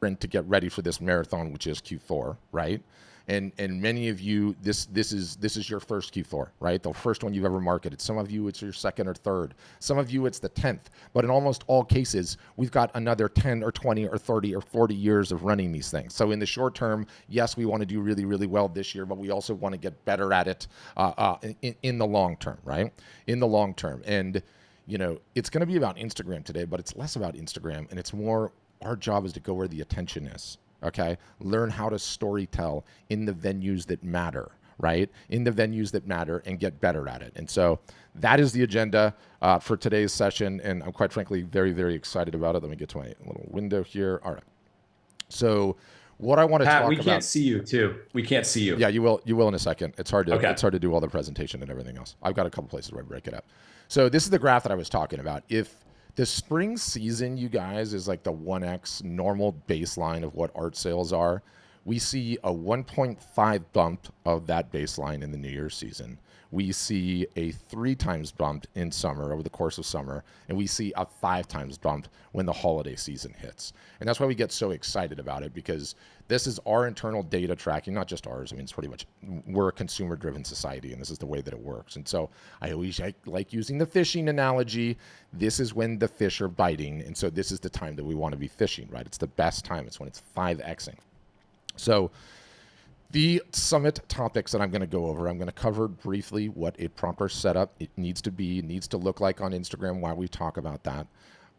sprint to get ready for this marathon, which is Q4, right? And many of you, this is your first Q4, right? The first one you've ever marketed. Some of you, it's your second or third. Some of you, it's the 10th. But in almost all cases, we've got another 10 or 20 or 30 or 40 years of running these things. So in the short term, yes, we want to do really, really well this year, but we also want to get better at it in the long term, right? In the long term. And, you know, it's going to be about Instagram today, but it's less about Instagram, and it's more our job is to go where the attention is. Okay, learn how to storytell in the venues that matter, right? In the venues that matter, and get better at it. And so that is the agenda for today's session, and I'm quite frankly very, very excited about it. Let me get to my little window here. All right. So what I want to talk about. We can't see you too. We can't see you. Yeah, you will. You will in a second. It's hard to. Okay. It's hard to do all the presentation and everything else. I've got a couple places where I break it up. So this is the graph that I was talking about. If the spring season, you guys, is like the 1x normal baseline of what art sales are, we see a 1.5 bump of that baseline in the New Year's season. We see a 3 times bump in summer, over the course of summer, and we see a 5 times bump when the holiday season hits. And that's why we get so excited about it, because this is our internal data tracking, not just ours. I mean, it's pretty much, we're a consumer-driven society, and this is the way that it works. And so I always like using the fishing analogy. This is when the fish are biting, and so this is the time that we want to be fishing, right? It's the best time. It's when it's 5xing. So the summit topics that I'm going to go over, I'm going to cover briefly what a proper setup it needs to be, needs to look like on Instagram while we talk about that.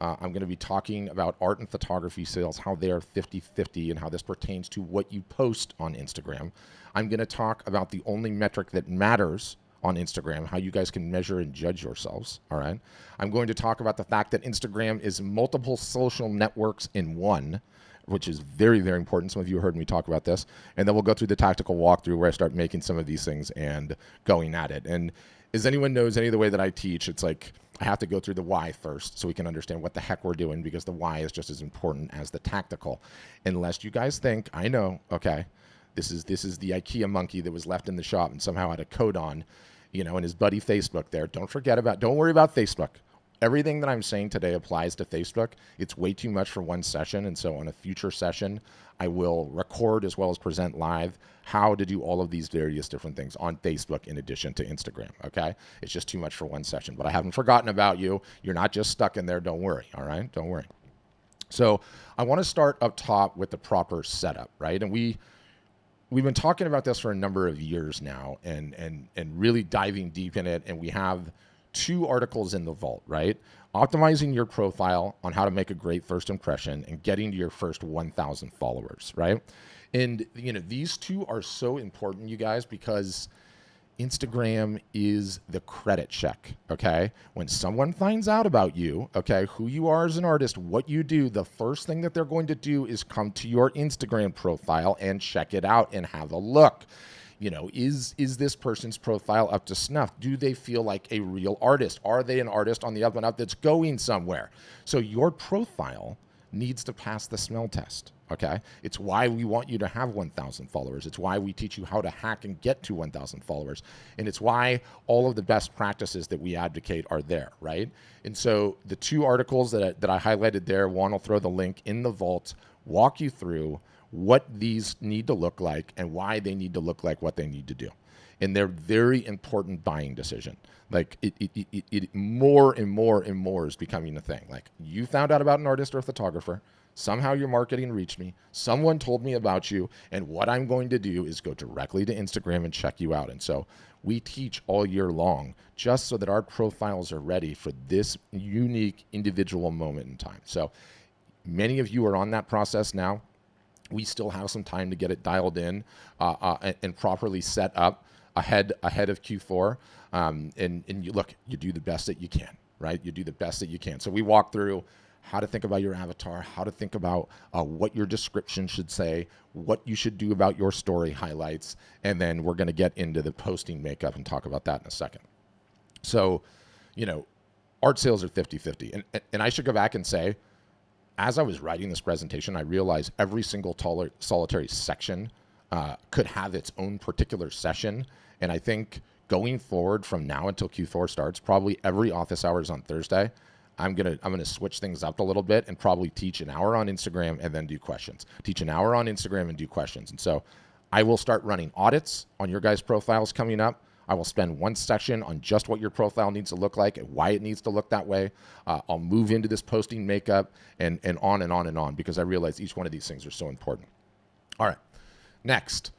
I'm going to be talking about art and photography sales, how they are 50-50, and how this pertains to what you post on Instagram. I'm going to talk about the only metric that matters on Instagram, how you guys can measure and judge yourselves, all right? I'm going to talk about the fact that Instagram is multiple social networks in one, which is very, very important. Some of you heard me talk about this. And then we'll go through the tactical walkthrough where I start making some of these things and going at it. And as anyone knows, any of the way that I teach, it's like I have to go through the why first so we can understand what the heck we're doing, because the why is just as important as the tactical. Unless you guys think, I know, okay, this is the IKEA monkey that was left in the shop and somehow had a code on, you know, and his buddy Facebook there. Don't worry about Facebook. Everything that I'm saying today applies to Facebook. It's way too much for one session. And so on a future session, I will record as well as present live how to do all of these various different things on Facebook in addition to Instagram, okay? It's just too much for one session. But I haven't forgotten about you. You're not just stuck in there. Don't worry, all right? Don't worry. So I want to start up top with the proper setup, right? And we've been talking about this for a number of years now and really diving deep in it. And we have 2 articles in the vault, right? Optimizing your profile on how to make a great first impression and getting to your first 1,000 followers, right? And, you know, these 2 are so important, you guys, because Instagram is the credit check, okay? When someone finds out about you, okay, who you are as an artist, what you do, the first thing that they're going to do is come to your Instagram profile and check it out and have a look. You know, is this person's profile up to snuff? Do they feel like a real artist? Are they an artist on the up and up that's going somewhere? So your profile needs to pass the smell test, okay? It's why we want you to have 1,000 followers. It's why we teach you how to hack and get to 1,000 followers. And it's why all of the best practices that we advocate are there, right? And so the 2 articles that I highlighted there, one, I'll throw the link in the vault, walk you through what these need to look like and why they need to look like what they need to do. And they're very important buying decision. Like it more and more and more is becoming a thing. Like, you found out about an artist or a photographer, somehow your marketing reached me, someone told me about you, and what I'm going to do is go directly to Instagram and check you out. And so we teach all year long just so that our profiles are ready for this unique individual moment in time. So many of you are on that process now. We still have some time to get it dialed in and properly set up ahead of Q4. And you look, you do the best that you can, right? You do the best that you can. So we walk through how to think about your avatar, how to think about what your description should say, what you should do about your story highlights, and then we're going to get into the posting makeup and talk about that in a second. So, you know, art sales are 50-50. And I should go back and say, as I was writing this presentation, I realized every single solitary section could have its own particular session. And I think going forward from now until Q4 starts, probably every office hours on Thursday, I'm gonna switch things up a little bit and probably teach an hour on Instagram and then do questions. Teach an hour on Instagram and do questions. And so I will start running audits on your guys' profiles coming up. I will spend one session on just what your profile needs to look like and why it needs to look that way. I'll move into this posting makeup and on and on and on, because I realize each one of these things are so important. All right, next,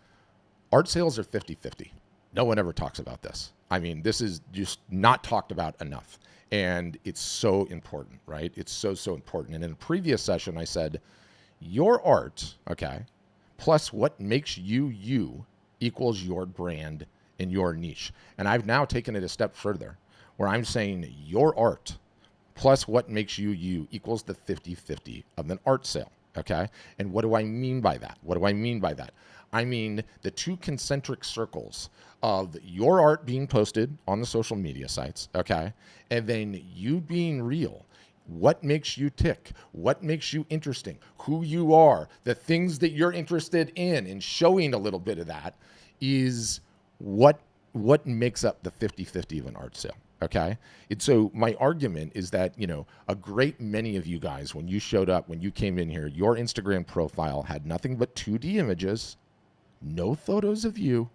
art sales are 50-50. No one ever talks about this. I mean, this is just not talked about enough. And it's so important, right? It's so, so important. And in a previous session, I said, your art, okay, plus what makes you you equals your brand and your niche. And I've now taken it a step further, where I'm saying your art plus what makes you you equals the 50-50 of an art sale, okay? And what do I mean by that? What do I mean by that? I mean the two concentric circles of your art being posted on the social media sites, okay? And then you being real. What makes you tick? What makes you interesting? Who you are, the things that you're interested in, and showing a little bit of that is what makes up the 50-50 of an art sale, okay? And so my argument is that, you know, a great many of you guys, when you showed up, when you came in here, your Instagram profile had nothing but 2D images, no photos of you,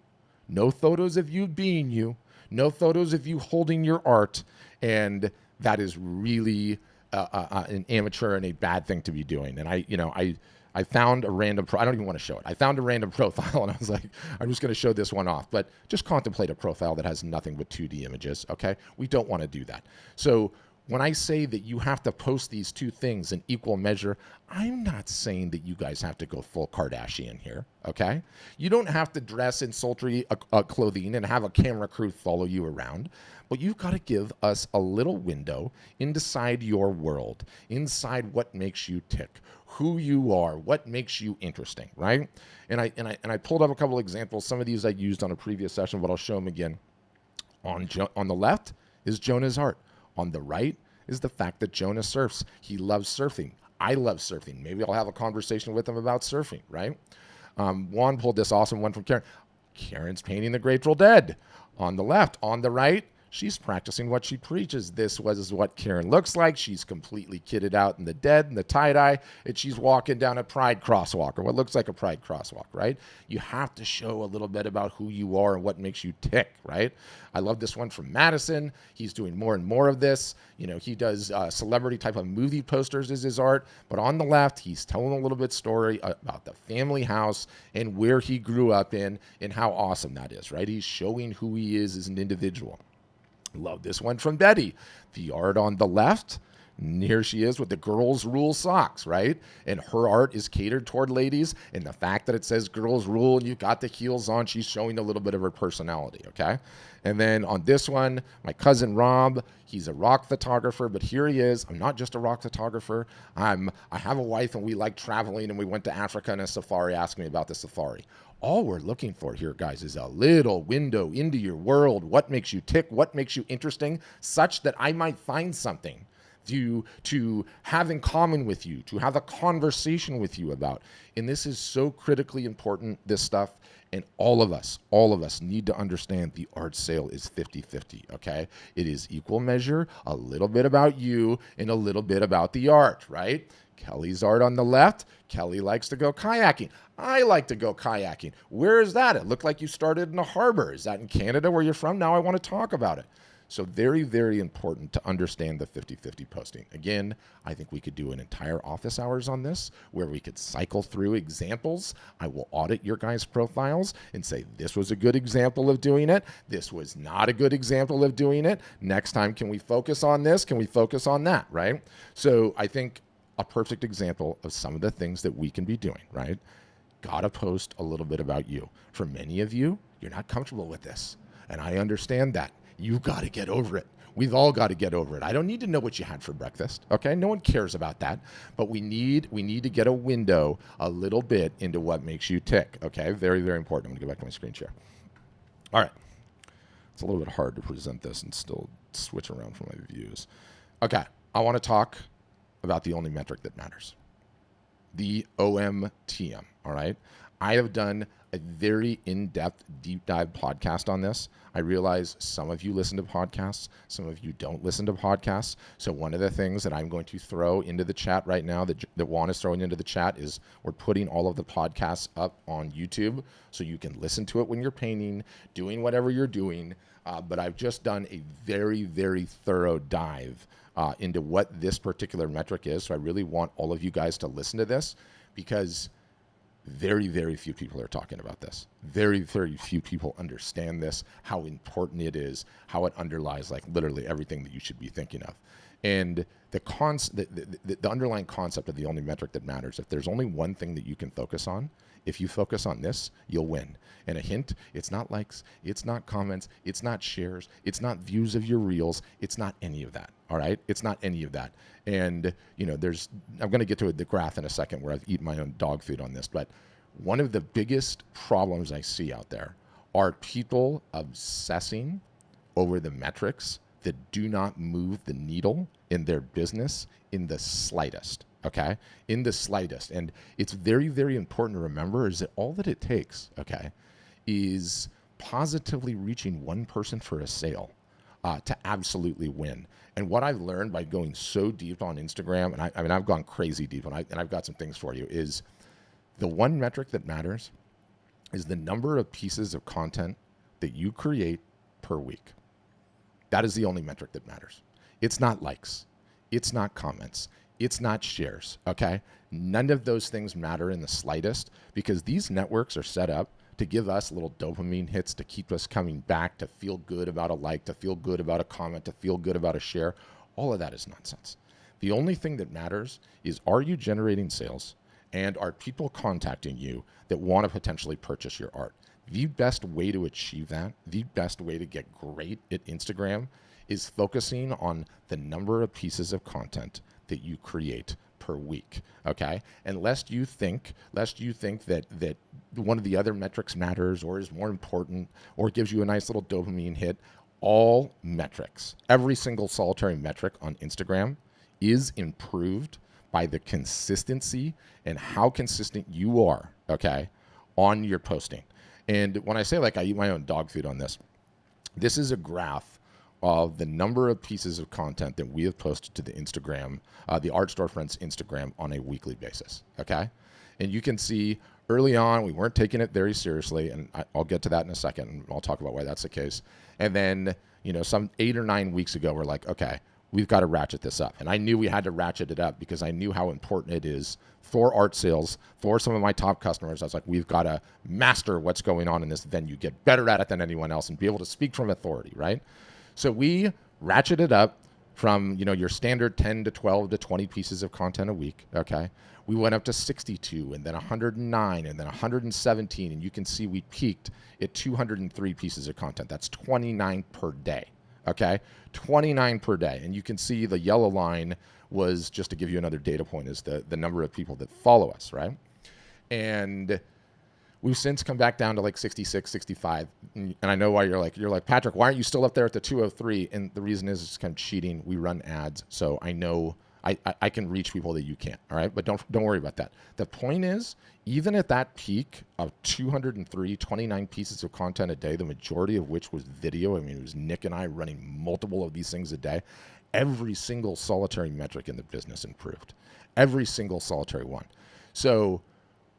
no photos of you being you, no photos of you holding your art, and that is really an amateur and a bad thing to be doing. And I found a random, I don't even want to show it. I found a random profile and I was like, I'm just going to show this one off, but just contemplate a profile that has nothing but 2D images, okay? We don't want to do that. So when I say that you have to post these two things in equal measure, I'm not saying that you guys have to go full Kardashian here, okay? You don't have to dress in sultry clothing and have a camera crew follow you around, but you've got to give us a little window inside your world, inside what makes you tick, who you are, what makes you interesting, right? And I pulled up a couple examples. Some of these I used on a previous session, but I'll show them again. On the left is Jonah's art. On the right is the fact that Jonah surfs. He loves surfing. I love surfing. Maybe I'll have a conversation with him about surfing, right? Juan pulled this awesome one from Karen. Karen's painting the Grateful Dead. On the left. On the right, she's practicing what she preaches. This was what Karen looks like. She's completely kitted out in the dead and the tie-dye, and she's walking down a pride crosswalk, or what looks like a pride crosswalk, right? You have to show a little bit about who you are and what makes you tick, right? I love this one from Madison. He's doing more and more of this. You know, he does celebrity type of movie posters as his art, but on the left, he's telling a little bit story about the family house and where he grew up in and how awesome that is, right? He's showing who he is as an individual. Love this one from Betty. The art on the left, and here she is with the Girls Rule socks, right? And her art is catered toward ladies. And the fact that it says Girls Rule and you got the heels on, she's showing a little bit of her personality, okay? And then on this one, my cousin Rob, he's a rock photographer, but here he is. I'm not just a rock photographer. I have a wife and we like traveling, and we went to Africa on a safari. Ask me about the safari. All we're looking for here, guys, is a little window into your world. What makes you tick? What makes you interesting? Such that I might find something to have in common with you, to have a conversation with you about. And this is so critically important, this stuff. And all of us need to understand the art sale is 50-50, okay? It is equal measure, a little bit about you and a little bit about the art, right? Kelly's art on the left. Kelly likes to go kayaking. I like to go kayaking. Where is that? It looked like you started in a harbor. Is that in Canada where you're from? Now I want to talk about it. So very, very important to understand the 50-50 posting. Again, I think we could do an entire office hours on this where we could cycle through examples. I will audit your guys' profiles and say, this was a good example of doing it. This was not a good example of doing it. Next time, can we focus on this? Can we focus on that, right? So I think a perfect example of some of the things that we can be doing, right? Gotta post a little bit about you. For many of you, you're not comfortable with this. And I understand that. You got to get over it. We've all got to get over it. I don't need to know what you had for breakfast, okay? No one cares about that. But we need to get a window a little bit into what makes you tick, okay? Very, very important. I'm going to go back to my screen share. All right. It's a little bit hard to present this and still switch around from my views. Okay. I want to talk about the only metric that matters. the OMTM. All right. I have done a very in-depth, deep dive podcast on this. I realize some of you listen to podcasts, some of you don't listen to podcasts. So one of the things that I'm going to throw into the chat right now, that Juan is throwing into the chat, is we're putting all of the podcasts up on YouTube so you can listen to it when you're painting, doing whatever you're doing. But I've just done a very, very thorough dive into what this particular metric is. So I really want all of you guys to listen to this, because very, very few people are talking about this. Very, very few people understand this, how important it is, how it underlies like literally everything that you should be thinking of. And the underlying concept of the only metric that matters, if there's only one thing that you can focus on, if you focus on this, you'll win. And a hint, it's not likes, it's not comments, it's not shares, it's not views of your reels, it's not any of that, all right? It's not any of that. And, you know, I'm going to get to the graph in a second where I've eaten my own dog food on this, but one of the biggest problems I see out there are people obsessing over the metrics that do not move the needle in their business in the slightest, okay? In the slightest. And it's very, very important to remember is that all that it takes, okay, is positively reaching one person for a sale to absolutely win. And what I've learned by going so deep on Instagram, and I mean, I've gone crazy deep, and I've got some things for you, is the one metric that matters is the number of pieces of content that you create per week. That is the only metric that matters. It's not likes. It's not comments. It's not shares, okay? None of those things matter in the slightest, because these networks are set up to give us little dopamine hits to keep us coming back, to feel good about a like, to feel good about a comment, to feel good about a share. All of that is nonsense. The only thing that matters is, are you generating sales, and are people contacting you that want to potentially purchase your art? The best way to achieve that, the best way to get great at Instagram, is focusing on the number of pieces of content that you create per week, okay? And lest you think that one of the other metrics matters or is more important or gives you a nice little dopamine hit, all metrics, every single solitary metric on Instagram is improved by the consistency and how consistent you are, okay, on your posting. And when I say like I eat my own dog food on this, this is a graph of the number of pieces of content that we have posted to the Instagram, the Art Storefront's Instagram, on a weekly basis, okay? And you can see early on, we weren't taking it very seriously, and I'll get to that in a second, and I'll talk about why that's the case. And then, you know, some 8 or 9 weeks ago, we're like, okay, we've got to ratchet this up. And I knew we had to ratchet it up because I knew how important it is for art sales, for some of my top customers. I was like, we've got to master what's going on in this venue, get better at it than anyone else, and be able to speak from authority, right? So we ratcheted up from, you know, your standard 10 to 12 to 20 pieces of content a week, okay? We went up to 62, and then 109, and then 117, and you can see we peaked at 203 pieces of content. That's 29 per day, okay? 29 per day. And you can see the yellow line was, just to give you another data point, is the number of people that follow us, right? And we've since come back down to like 66, 65. And I know why you're like, Patrick, why aren't you still up there at the 203? And the reason is it's kind of cheating. We run ads. So I know I can reach people that you can't. All right. But don't worry about that. The point is, even at that peak of 203, 29 pieces of content a day, the majority of which was video. I mean, it was Nick and I running multiple of these things a day. Every single solitary metric in the business improved. Every single solitary one. So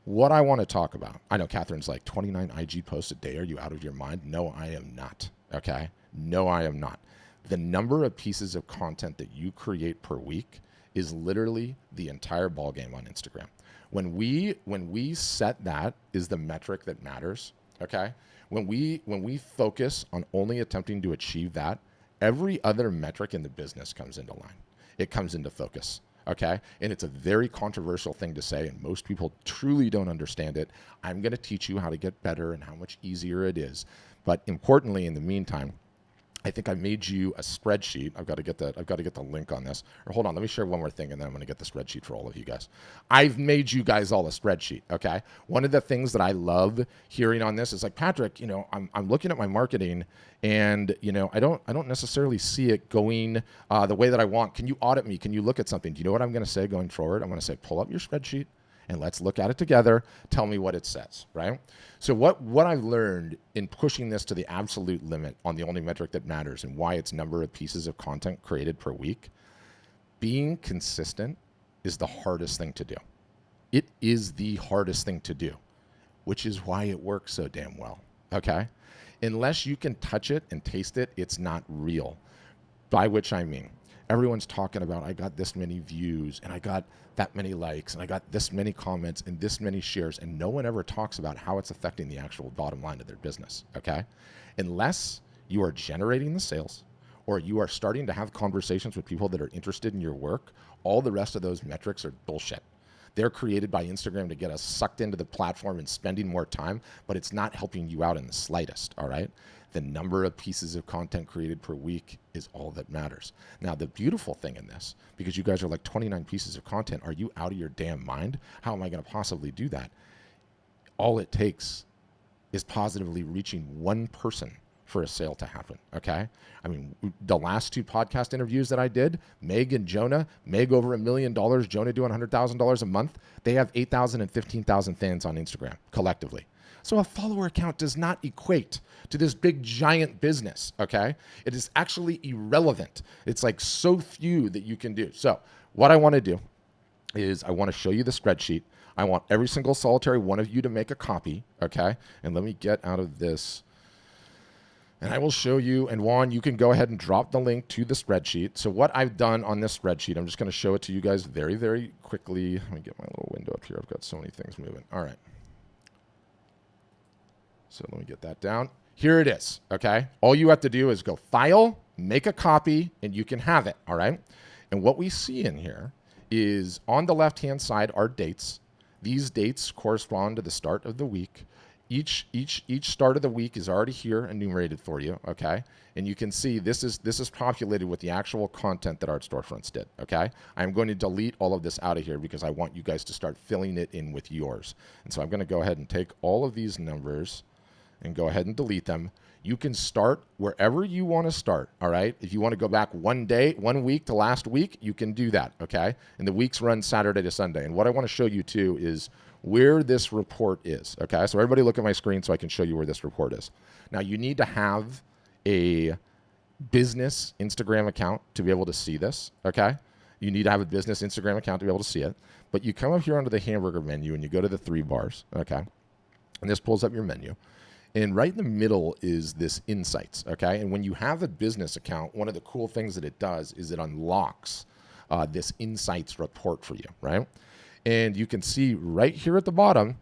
what I want to talk about, I know Catherine's like, 29 IG posts a day, are you out of your mind? No, I am not, okay? No, I am not. The number of pieces of content that you create per week is literally the entire ballgame on Instagram. When we set that is the metric that matters, okay? When we focus on only attempting to achieve that, every other metric in the business comes into line. It comes into focus. Okay. And it's a very controversial thing to say, and most people truly don't understand it. I'm going to teach you how to get better and how much easier it is. But importantly, in the meantime, I think I made you a spreadsheet. I've got to get the link on this. Or hold on, let me share one more thing, and then I'm going to get the spreadsheet for all of you guys. I've made you guys all a spreadsheet. Okay. One of the things that I love hearing on this is like, Patrick, you know, I'm looking at my marketing, and you know, I don't necessarily see it going the way that I want. Can you audit me? Can you look at something? Do you know what I'm going to say going forward? I'm going to say, pull up your spreadsheet and let's look at it together. Tell me what it says, right? So what I've learned in pushing this to the absolute limit on the only metric that matters and why it's number of pieces of content created per week, being consistent is the hardest thing to do. It is the hardest thing to do, which is why it works so damn well, okay? Unless you can touch it and taste it, it's not real. By which I mean, everyone's talking about, I got this many views and I got that many likes and I got this many comments and this many shares, and no one ever talks about how it's affecting the actual bottom line of their business, okay? Unless you are generating the sales or you are starting to have conversations with people that are interested in your work, all the rest of those metrics are bullshit. They're created by Instagram to get us sucked into the platform and spending more time, but it's not helping you out in the slightest, all right? The number of pieces of content created per week is all that matters. Now, the beautiful thing in this, because you guys are like 29 pieces of content, are you out of your damn mind? How am I going to possibly do that? All it takes is positively reaching one person for a sale to happen, okay? I mean, the last 2 podcast interviews that I did, Meg and Jonah, Meg over $1 million, Jonah doing $100,000 a month, they have 8,000 and 15,000 fans on Instagram collectively. So a follower count does not equate to this big giant business, okay? It is actually irrelevant. It's like so few that you can do. So what I want to do is I want to show you the spreadsheet. I want every single solitary one of you to make a copy, okay? And let me get out of this. And I will show you, and Juan, you can go ahead and drop the link to the spreadsheet. So what I've done on this spreadsheet, I'm just going to show it to you guys very, very quickly. Let me get my little window up here. I've got so many things moving. All right. So let me get that down. Here it is, okay? All you have to do is go File, make a copy, and you can have it, all right? And what we see in here is on the left-hand side are dates. These dates correspond to the start of the week. Each start of the week is already here enumerated for you, okay? And you can see this is populated with the actual content that Art Storefronts did, okay? I'm going to delete all of this out of here because I want you guys to start filling it in with yours. And so I'm going to go ahead and take all of these numbers and go ahead and delete them. You can start wherever you want to start, all right? If you want to go back 1 day, 1 week to last week, you can do that, okay? And the weeks run Saturday to Sunday. And what I want to show you too is where this report is, okay? So everybody look at my screen so I can show you where this report is. Now, you need to have a business Instagram account to be able to see this, okay? You need to have a business Instagram account to be able to see it. But you come up here under the hamburger menu and you go to the 3 bars, okay? And this pulls up your menu. And right in the middle is this insights, okay? And when you have a business account, one of the cool things that it does is it unlocks this insights report for you, right? And you can see right here at the bottom,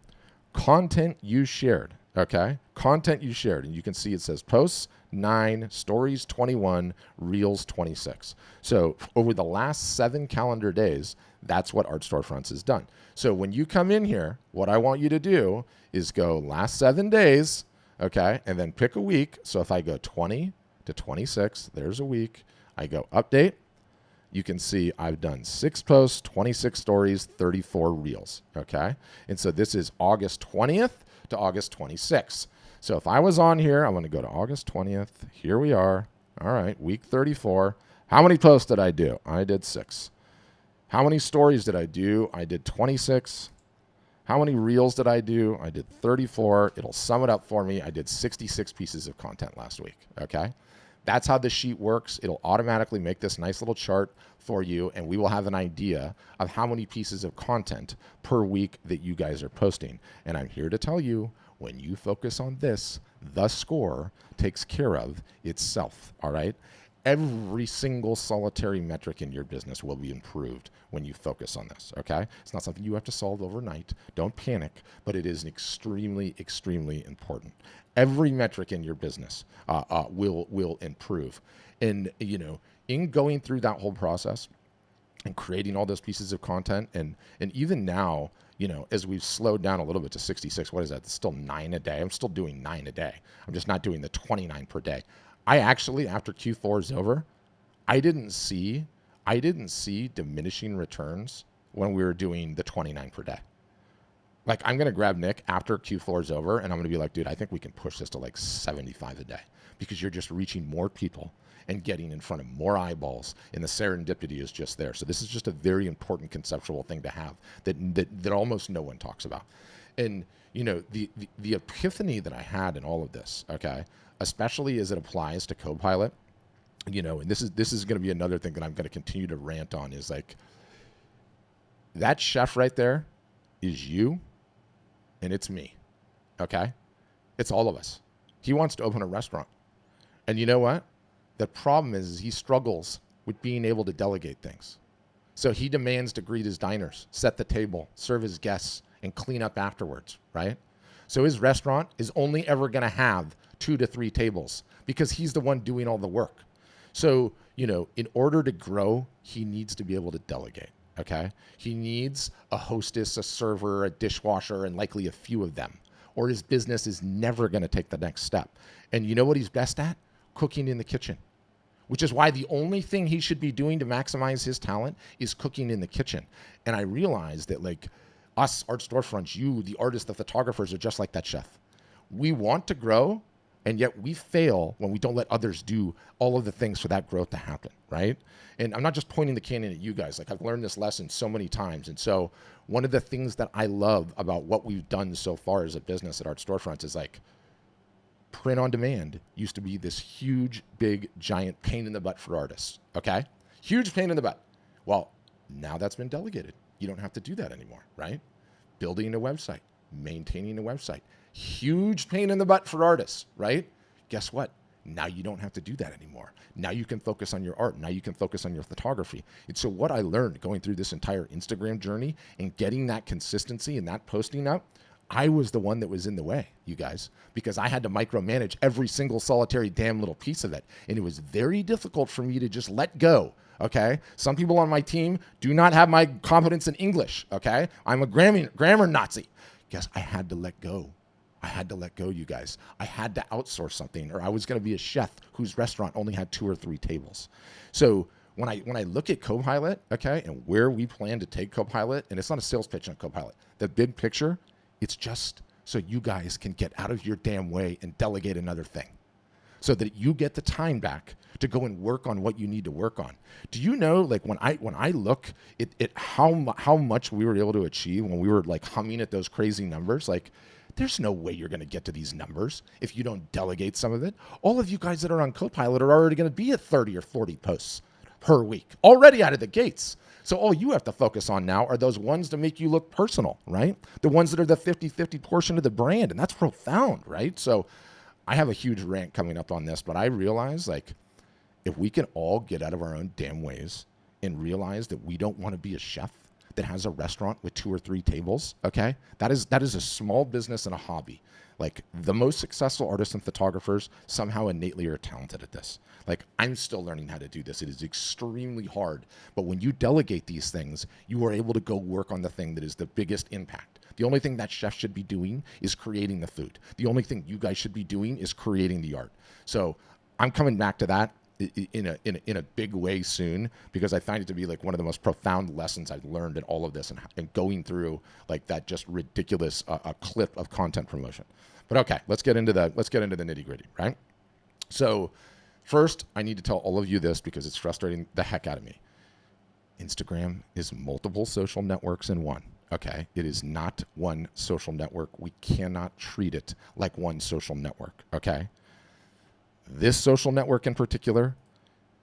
content you shared, okay? Content you shared. And you can see it says posts 9, stories 21, reels 26. So over the last 7 calendar days, that's what Art Storefronts has done. So when you come in here, what I want you to do is go last 7 days, okay? And then pick a week. So if I go 20 to 26, there's a week. I go update. You can see I've done 6 posts, 26 stories, 34 reels, okay? And so this is August 20th to August 26th. So if I was on here, I'm going to go to August 20th. Here we are. All right, week 34. How many posts did I do? I did 6. How many stories did I do? I did 26. How many reels did I do? I did 34. It'll sum it up for me. I did 66 pieces of content last week, okay? That's how the sheet works. It'll automatically make this nice little chart for you, and we will have an idea of how many pieces of content per week that you guys are posting. And I'm here to tell you, when you focus on this, the score takes care of itself, all right? Every single solitary metric in your business will be improved when you focus on this, okay? It's not something you have to solve overnight. Don't panic, but it is extremely, extremely important. Every metric in your business will improve. And, you know, in going through that whole process and creating all those pieces of content, and even now, you know, as we've slowed down a little bit to 66, what is that? It's still 9 a day. I'm still doing 9 a day. I'm just not doing the 29 per day. I actually, after Q4 is over, I didn't see diminishing returns when we were doing the 29 per day. Like, I'm going to grab Nick after Q4 is over, and I'm going to be like, dude, I think we can push this to like 75 a day because you're just reaching more people and getting in front of more eyeballs, and the serendipity is just there. So this is just a very important conceptual thing to have that almost no one talks about. And you know, the epiphany that I had in all of this, okay, especially as it applies to Copilot, you know, and this is going to be another thing that I'm going to continue to rant on, is like, that chef right there is you, and it's me, okay? It's all of us. He wants to open a restaurant. And you know what? The problem is he struggles with being able to delegate things. So he demands to greet his diners, set the table, serve his guests, and clean up afterwards, right? So his restaurant is only ever going to have 2 to 3 tables because he's the one doing all the work. So, you know, in order to grow, he needs to be able to delegate, okay? He needs a hostess, a server, a dishwasher, and likely a few of them, or his business is never going to take the next step. And you know what he's best at? Cooking in the kitchen, which is why the only thing he should be doing to maximize his talent is cooking in the kitchen. And I realized that, like, us art storefronts, you, the artists, the photographers, are just like that chef. We want to grow, and yet we fail when we don't let others do all of the things for that growth to happen, right? And I'm not just pointing the cannon at you guys. Like, I've learned this lesson so many times. And so one of the things that I love about what we've done so far as a business at Art Storefronts is, like, print on demand used to be this huge, big, giant pain in the butt for artists, okay? Huge pain in the butt. Well, now that's been delegated. You don't have to do that anymore, right? Building a website, maintaining a website, huge pain in the butt for artists, right? Guess what? Now you don't have to do that anymore. Now you can focus on your art. Now you can focus on your photography. And so what I learned going through this entire Instagram journey and getting that consistency and that posting up, I was the one that was in the way, you guys, because I had to micromanage every single solitary damn little piece of it. And it was very difficult for me to just let go. Okay. Some people on my team do not have my competence in English. Okay. I'm a grammar Nazi. Guess I had to let go. I had to let go, you guys. I had to outsource something, or I was going to be a chef whose restaurant only had 2 or 3 tables. So when I look at Copilot, okay, and where we plan to take Copilot, and it's not a sales pitch on Copilot, the big picture, it's just so you guys can get out of your damn way and delegate another thing, so that you get the time back to go and work on what you need to work on. Do you know, like, when I look at how much we were able to achieve when we were, like, humming at those crazy numbers, like, there's no way you're going to get to these numbers if you don't delegate some of it. All of you guys that are on Copilot are already going to be at 30 or 40 posts per week, already out of the gates. So all you have to focus on now are those ones that make you look personal, right? The ones that are the 50-50 portion of the brand, and that's profound, right? So I have a huge rant coming up on this, but I realize, like, if we can all get out of our own damn ways and realize that we don't want to be a chef that has a restaurant with 2 or 3 tables, okay? That is a small business and a hobby. Like, the most successful artists and photographers somehow innately are talented at this. Like, I'm still learning how to do this. It is extremely hard. But when you delegate these things, you are able to go work on the thing that is the biggest impact. The only thing that chef should be doing is creating the food. The only thing you guys should be doing is creating the art. So I'm coming back to that in a big way soon, because I find it to be, like, one of the most profound lessons I've learned in all of this, and going through, like, that just ridiculous a clip of content promotion. But okay, let's get into the nitty gritty, right? So first, I need to tell all of you this because it's frustrating the heck out of me. Instagram is multiple social networks in one. Okay, it is not one social network. We cannot treat it like one social network. Okay. This social network in particular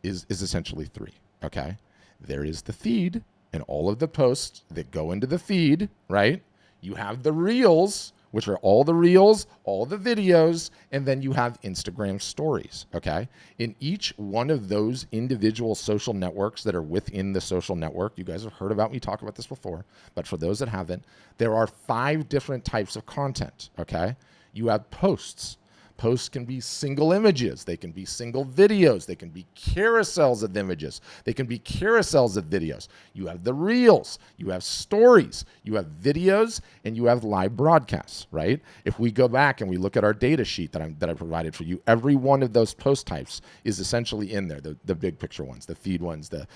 is essentially 3, okay? There is the feed and all of the posts that go into the feed, right? You have the reels, which are all the reels, all the videos, and then you have Instagram stories, okay? In each one of those individual social networks that are within the social network, you guys have heard about me talk about this before, but for those that haven't, there are 5 different types of content, okay? You have posts. Posts can be single images. They can be single videos. They can be carousels of images. They can be carousels of videos. You have the reels. You have stories. You have videos, and you have live broadcasts, right? If we go back and we look at our data sheet that I provided for you, every one of those post types is essentially in there. The big picture ones, the feed ones, the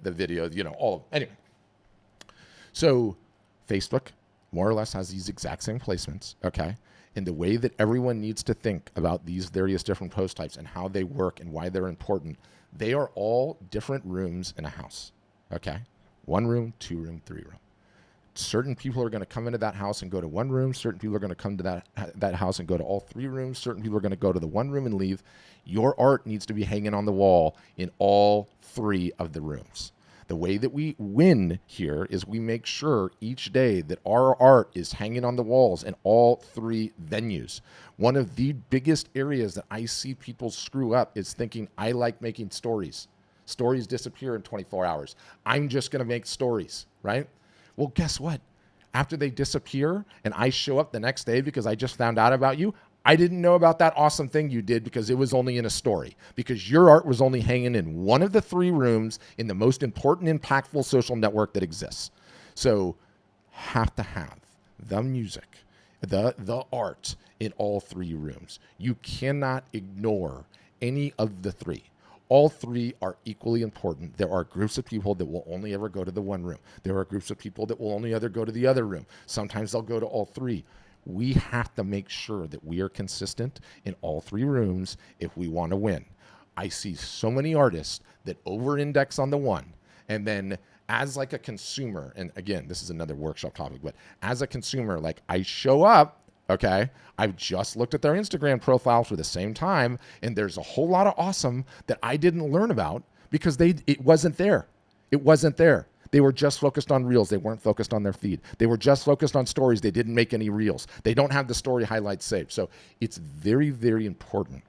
video, you know, all of them. Anyway, so Facebook, more or less has these exact same placements, okay? And the way that everyone needs to think about these various different post types and how they work and why they're important, they are all different rooms in a house, okay? 1 room, 2 room, 3 room. Certain people are going to come into that house and go to 1 room. Certain people are going to come to that house and go to all 3 rooms. Certain people are going to go to the 1 room and leave. Your art needs to be hanging on the wall in all 3 of the rooms. The way that we win here is we make sure each day that our art is hanging on the walls in all 3 venues. One of the biggest areas that I see people screw up is thinking, I like making stories. Stories disappear in 24 hours. I'm just going to make stories, right? Well, guess what? After they disappear and I show up the next day because I just found out about you, I didn't know about that awesome thing you did because it was only in a story, because your art was only hanging in one of the 3 rooms in the most important, impactful social network that exists. So have to have the music, the art in all 3 rooms. You cannot ignore any of the 3. All 3 are equally important. There are groups of people that will only ever go to the 1 room. There are groups of people that will only ever go to the other room. Sometimes they'll go to all 3. We have to make sure that we are consistent in all 3 rooms if we want to win. I see so many artists that over-index on the 1, and then as like a consumer, and again, this is another workshop topic, but as a consumer, like I show up, okay, I've just looked at their Instagram profile for the same time, and there's a whole lot of awesome that I didn't learn about because it wasn't there. It wasn't there. They were just focused on reels. They weren't focused on their feed. They were just focused on stories. They didn't make any reels. They don't have the story highlights saved. So it's very, very important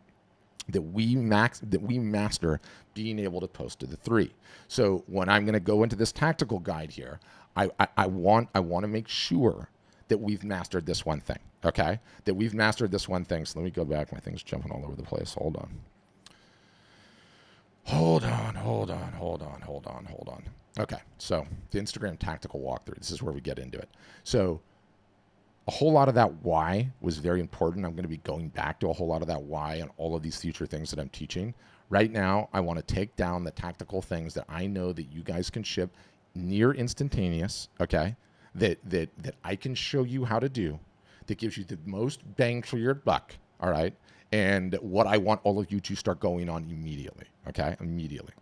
that we master being able to post to the 3. So when I'm going to go into this tactical guide here, I want to make sure that we've mastered this one thing, okay? That we've mastered this one thing. So let me go back. My thing's jumping all over the place. Hold on. Okay, so the Instagram tactical walkthrough, this is where we get into it. So a whole lot of that why was very important. I'm going to be going back to a whole lot of that why and all of these future things that I'm teaching. Right now, I want to take down the tactical things that I know that you guys can ship near instantaneous, okay, that I can show you how to do, that gives you the most bang for your buck, all right, and what I want all of you to start going on immediately, okay, immediately.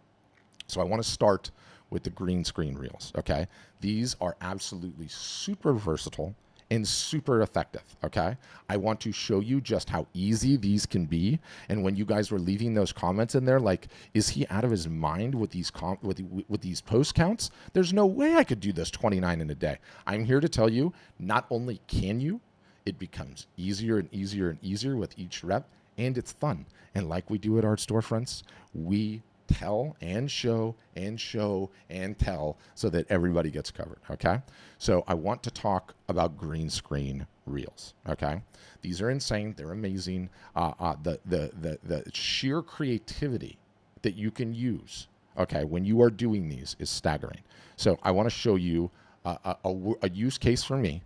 So I want to start with the green screen reels, okay? These are absolutely super versatile and super effective, okay? I want to show you just how easy these can be. And when you guys were leaving those comments in there, like, is he out of his mind with these with these post counts? There's no way I could do this 29 in a day. I'm here to tell you, not only can you, it becomes easier and easier and easier with each rep, and it's fun. And like we do at Art Storefronts, we tell and show and show and tell so that everybody gets covered, okay? So I want to talk about green screen reels, okay? These are insane. They're amazing. The sheer creativity that you can use, okay, when you are doing these is staggering. So I want to show you a use case for me,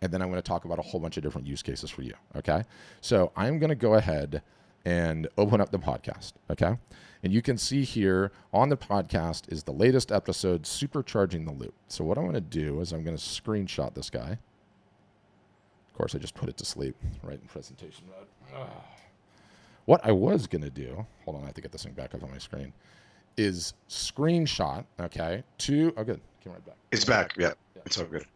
and then I'm going to talk about a whole bunch of different use cases for you, okay? So I'm going to go ahead and open up the podcast, okay? And you can see here on the podcast is the latest episode, Supercharging the Loop. So what I'm going to do is I'm going to screenshot this guy. Of course, I just put it to sleep right in presentation mode. What I was going to do, hold on, I have to get this thing back up on my screen, is screenshot, okay, oh, good, came right back. It's back, yeah. It's all good.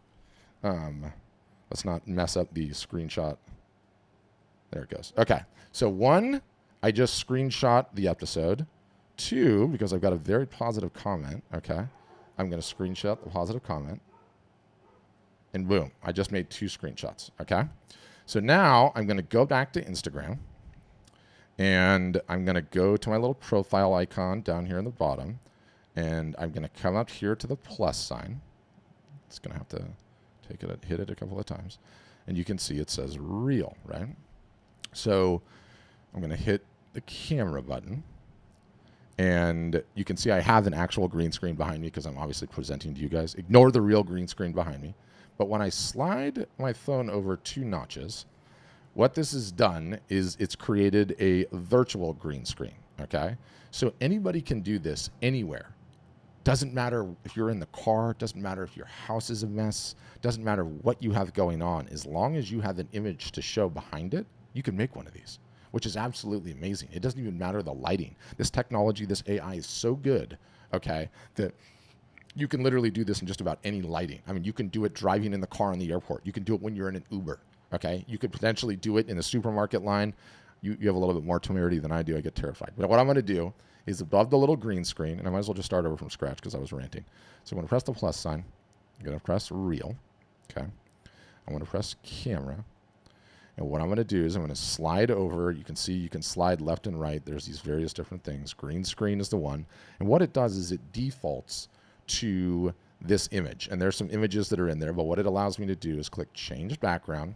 Let's not mess up the screenshot. There it goes. Okay, so 1, I just screenshot the episode. 2, because I've got a very positive comment, okay, I'm going to screenshot the positive comment. And boom, I just made 2 screenshots, okay? So now I'm going to go back to Instagram, and I'm going to go to my little profile icon down here in the bottom, and I'm going to come up here to the plus sign. It's going to have to hit it a couple of times. And you can see it says reel, right? So I'm going to hit the camera button, and you can see I have an actual green screen behind me because I'm obviously presenting to you guys. Ignore the real green screen behind me. But when I slide my phone over 2 notches, what this has done is it's created a virtual green screen, okay? So anybody can do this anywhere Doesn't matter if you're in the car, doesn't matter if your house is a mess, doesn't matter what you have going on. As long as you have an image to show behind it, you can make one of these, which is absolutely amazing. It doesn't even matter the lighting. This technology, this AI is so good, okay, that you can literally do this in just about any lighting. I mean, you can do it driving in the car in the airport. You can do it when you're in an Uber, okay? You could potentially do it in the supermarket line. You have a little bit more temerity than I do. I get terrified. But what I'm going to do is above the little green screen, and I might as well just start over from scratch because I was ranting. So I'm going to press the plus sign. I'm going to press reel, okay? I'm going to press camera. And what I'm going to do is I'm going to slide over. You can see you can slide left and right. There's these various different things. Green screen is the one. And what it does is it defaults to this image. And there's some images that are in there, but what it allows me to do is click change background.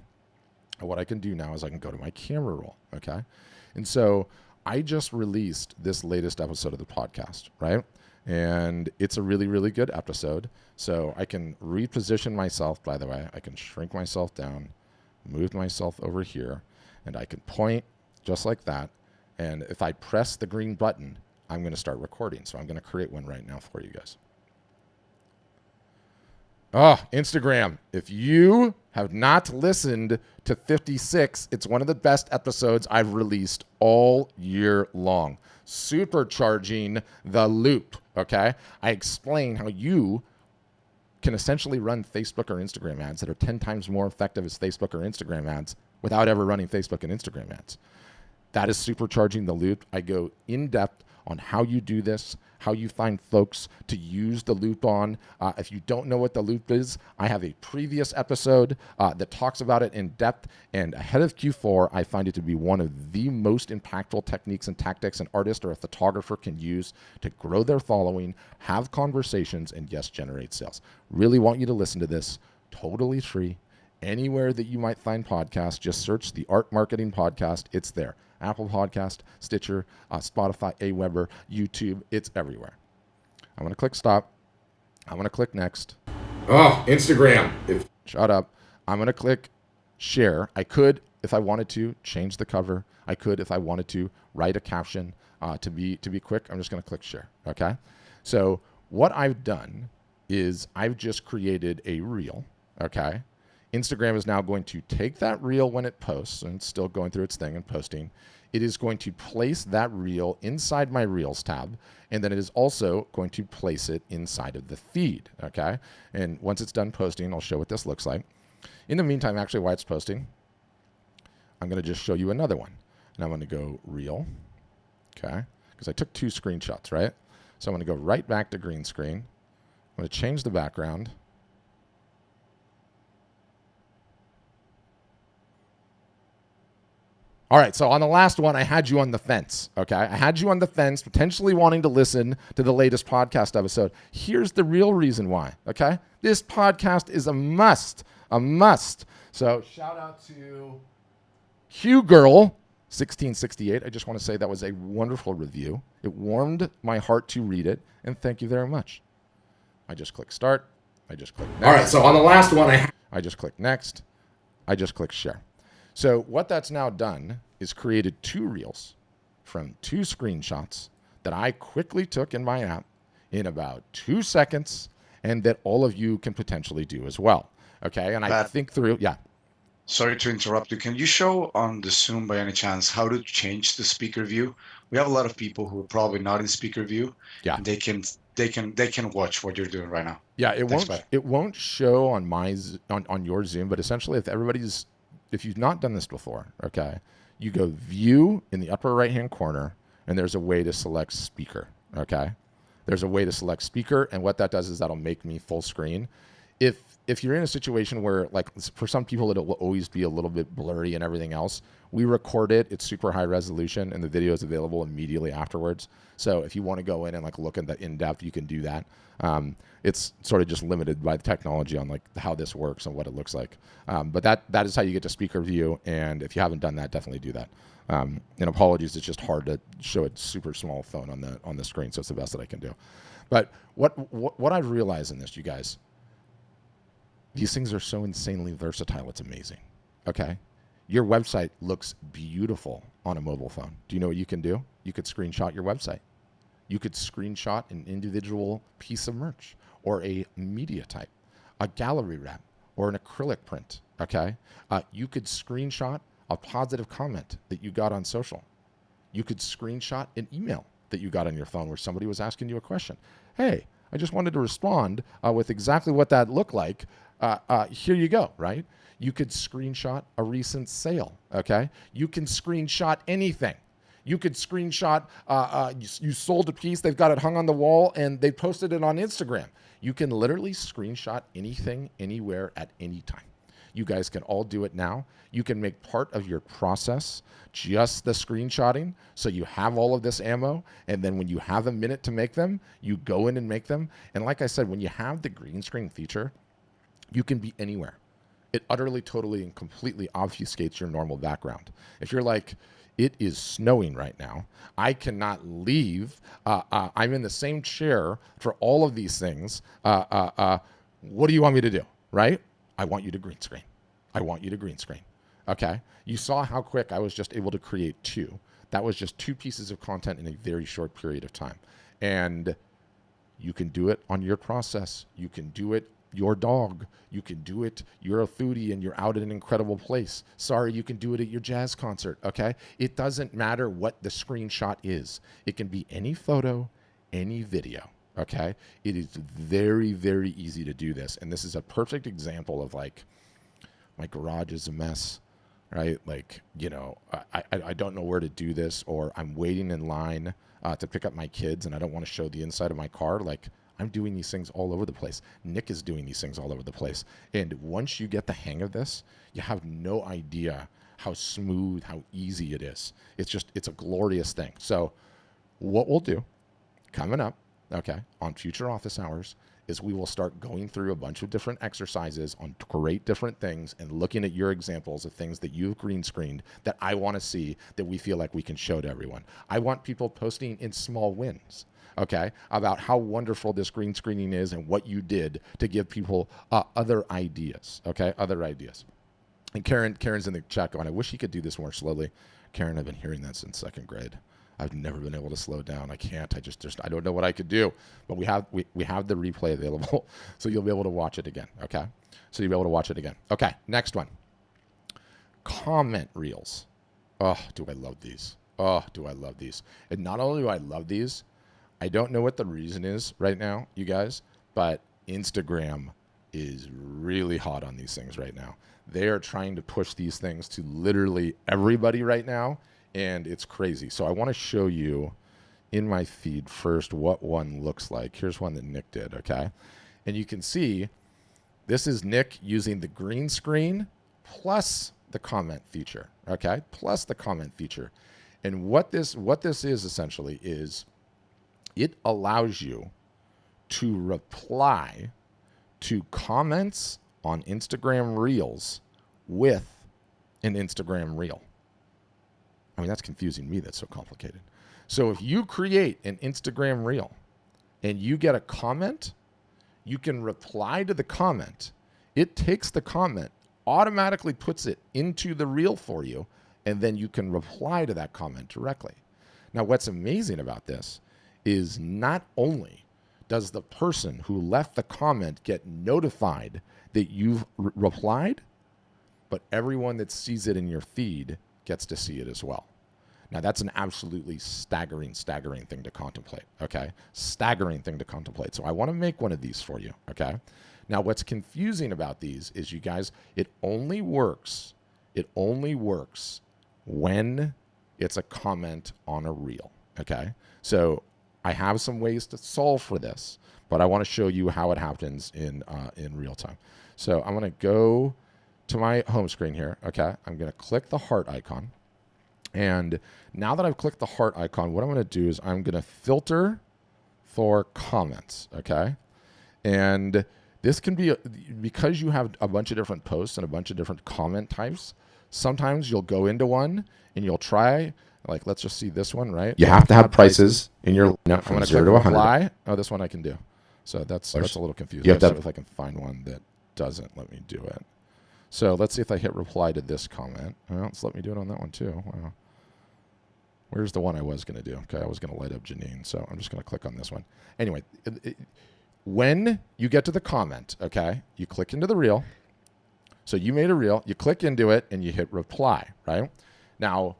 And what I can do now is I can go to my camera roll, okay? And so I just released this latest episode of the podcast, right? And it's a really, really good episode. So I can reposition myself, by the way. I can shrink myself down, move myself over here, and I can point just like that. And if I press the green button, I'm going to start recording. So I'm going to create one right now for you guys. Oh, Instagram. If you have not listened to 56, it's one of the best episodes I've released all year long. Supercharging the loop, okay? I explain how you can essentially run Facebook or Instagram ads that are 10 times more effective as Facebook or Instagram ads without ever running Facebook and Instagram ads. That is supercharging the loop. I go in depth on how you do this, how you find folks to use the loop on. If you don't know what the loop is, I have a previous episode that talks about it in depth. And ahead of Q4, I find it to be one of the most impactful techniques and tactics an artist or a photographer can use to grow their following, have conversations, and yes, generate sales. Really want you to listen to this. Totally free. Anywhere that you might find podcasts, just search the Art Marketing Podcast. It's there. Apple Podcast, Stitcher, Spotify, Aweber, YouTube. It's everywhere. I'm going to click stop. I'm going to click next. Oh, Instagram. Shut up. I'm going to click share. I could, if I wanted to, change the cover. I could, if I wanted to, write a caption. To be quick, I'm just going to click share. Okay? So what I've done is I've just created a reel. Okay? Instagram is now going to take that reel when it posts, and it's still going through its thing and posting. It is going to place that reel inside my Reels tab, and then it is also going to place it inside of the feed, okay? And once it's done posting, I'll show what this looks like. In the meantime, actually, while it's posting, I'm going to just show you another one. And I'm going to go reel, okay? Because I took 2 screenshots, right? So I'm going to go right back to green screen. I'm going to change the background. All right, so on the last one, I had you on the fence, okay? I had you on the fence, potentially wanting to listen to the latest podcast episode. Here's the real reason why, okay? This podcast is a must, a must. So shout out to Hugh Girl, 1668. I just want to say that was a wonderful review. It warmed my heart to read it, and thank you very much. I just click start. I just click next. All right, so on the last one, I just click next. I just click share. So what that's now done is created 2 reels from 2 screenshots that I quickly took in my app in about 2 seconds, and that all of you can potentially do as well. Okay, and I think through, yeah. Sorry to interrupt you. Can you show on the Zoom by any chance how to change the speaker view? We have a lot of people who are probably not in speaker view. Yeah. And they can watch what you're doing right now. Yeah, it won't show on my on your Zoom, but essentially if you've not done this before, okay, you go view in the upper right-hand corner, and there's a way to select speaker, okay? There's a way to select speaker, and what that does is that'll make me full screen. If you're in a situation where, like, for some people, it'll always be a little bit blurry and everything else, we record it. It's super high resolution, and the video is available immediately afterwards. So if you want to go in and, like, look at the in-depth, you can do that. It's sort of just limited by the technology on, like, how this works and what it looks like. But that is how you get to speaker view, and if you haven't done that, definitely do that. And apologies, it's just hard to show a super small phone on the screen, so it's the best that I can do. But what I've realized in this, you guys, these things are so insanely versatile, it's amazing, okay? Your website looks beautiful on a mobile phone. Do you know what you can do? You could screenshot your website. You could screenshot an individual piece of merch or a media type, a gallery wrap, or an acrylic print, okay? You could screenshot a positive comment that you got on social. You could screenshot an email that you got on your phone where somebody was asking you a question. Hey, I just wanted to respond with exactly what that looked like. Here you go, right? You could screenshot a recent sale, okay? You can screenshot anything. You could screenshot, you sold a piece, they've got it hung on the wall, and they posted it on Instagram. You can literally screenshot anything, anywhere, at any time. You guys can all do it now. You can make part of your process just the screenshotting, so you have all of this ammo, and then when you have a minute to make them, you go in and make them. And like I said, when you have the green screen feature, you can be anywhere. It utterly, totally, and completely obfuscates your normal background. If you're like, it is snowing right now, I cannot leave, I'm in the same chair for all of these things, what do you want me to do, right? I want you to green screen. I want you to green screen. Okay? You saw how quick I was just able to create 2. That was just 2 pieces of content in a very short period of time. And you can do it on your process. You can do it your dog. You can do it. You're a foodie and you're out at an incredible place. Sorry, you can do it at your jazz concert. Okay? It doesn't matter what the screenshot is. It can be any photo, any video. Okay? It is very, very easy to do this. And this is a perfect example of like, my garage is a mess, right? Like, you know, I don't know where to do this, or I'm waiting in line to pick up my kids and I don't want to show the inside of my car. Like, I'm doing these things all over the place. Nick is doing these things all over the place. And once you get the hang of this, you have no idea how smooth, how easy it is. It's a glorious thing. So what we'll do coming up, okay, on future office hours, is we will start going through a bunch of different exercises on great different things and looking at your examples of things that you've green screened that I want to see, that we feel like we can show to everyone. I want people posting in small wins, okay, about how wonderful this green screening is and what you did to give people other ideas, okay, other ideas. And Karen's in the chat going, I wish he could do this more slowly. Karen, I've been hearing that since 2nd grade. I've never been able to slow down. I can't. I don't know what I could do. But we have the replay available, so you'll be able to watch it again. Okay, so you'll be able to watch it again. Okay, next one. Comment reels. Oh, do I love these? Oh, do I love these? And not only do I love these, I don't know what the reason is right now, you guys, but Instagram is really hot on these things right now. They are trying to push these things to literally everybody right now. And it's crazy. So I want to show you in my feed first what one looks like. Here's one that Nick did, okay? And you can see this is Nick using the green screen plus the comment feature, okay? Plus the comment feature. And what this is essentially is it allows you to reply to comments on Instagram Reels with an Instagram Reel. I mean, that's confusing me. That's so complicated. So if you create an Instagram Reel and you get a comment, you can reply to the comment. It takes the comment, automatically puts it into the Reel for you, and then you can reply to that comment directly. Now, what's amazing about this is not only does the person who left the comment get notified that you've replied, but everyone that sees it in your feed gets to see it as well. Now, that's an absolutely staggering thing to contemplate, okay? Staggering thing to contemplate. So I want to make one of these for you, okay? Now, what's confusing about these is, you guys, it only works when it's a comment on a reel, okay? So I have some ways to solve for this, but I want to show you how it happens in real time. So I'm going to go to my home screen here, okay? I'm going to click the heart icon. And now that I've clicked the heart icon, what I'm going to do is I'm going to filter for comments, okay? And this can be, because you have a bunch of different posts and a bunch of different comment types, sometimes you'll go into one and you'll try, like, let's just see this one, right? You have to have prices in your lineup I'm from going to 0 click to 100. reply. Oh, this one I can do. So that's a little confusing. You have to Let's see if I can find one that doesn't let me do it. So let's see if I hit reply to this comment. Well, let's let me do it on that one too. Wow. Where's the one I was going to do? Okay, I was going to light up Janine, so I'm just going to click on this one. Anyway, when you get to the comment, okay, you click into the reel. So you made a reel, you click into it, and you hit reply, right? Now,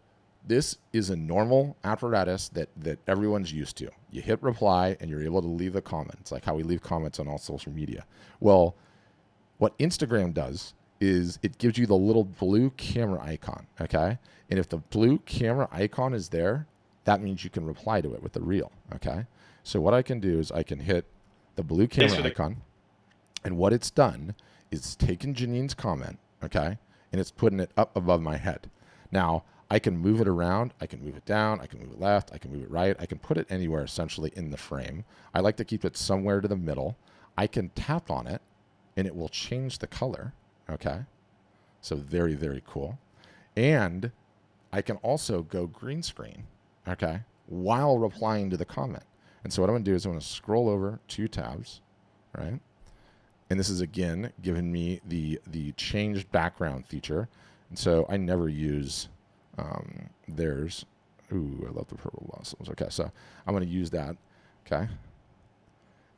this is a normal apparatus that everyone's used to. You hit reply, and you're able to leave a comment. It's like how we leave comments on all social media. Well, what Instagram does is it gives you the little blue camera icon, okay? And if the blue camera icon is there, that means you can reply to it with the reel, okay? So what I can do is I can hit the blue camera icon, and what it's done is it's taken Janine's comment, okay, and it's putting it up above my head. Now, I can move it around, I can move it down, I can move it left, I can move it right, I can put it anywhere essentially in the frame. I like to keep it somewhere to the middle. I can tap on it, and it will change the color, okay? So very, very cool. And I can also go green screen, okay, while replying to the comment. And so what I'm going to do is I'm going to scroll over 2 tabs, right? And this is, again, giving me the changed background feature. And so I never use theirs. Ooh, I love the purple blossoms. Okay, so I'm going to use that, okay?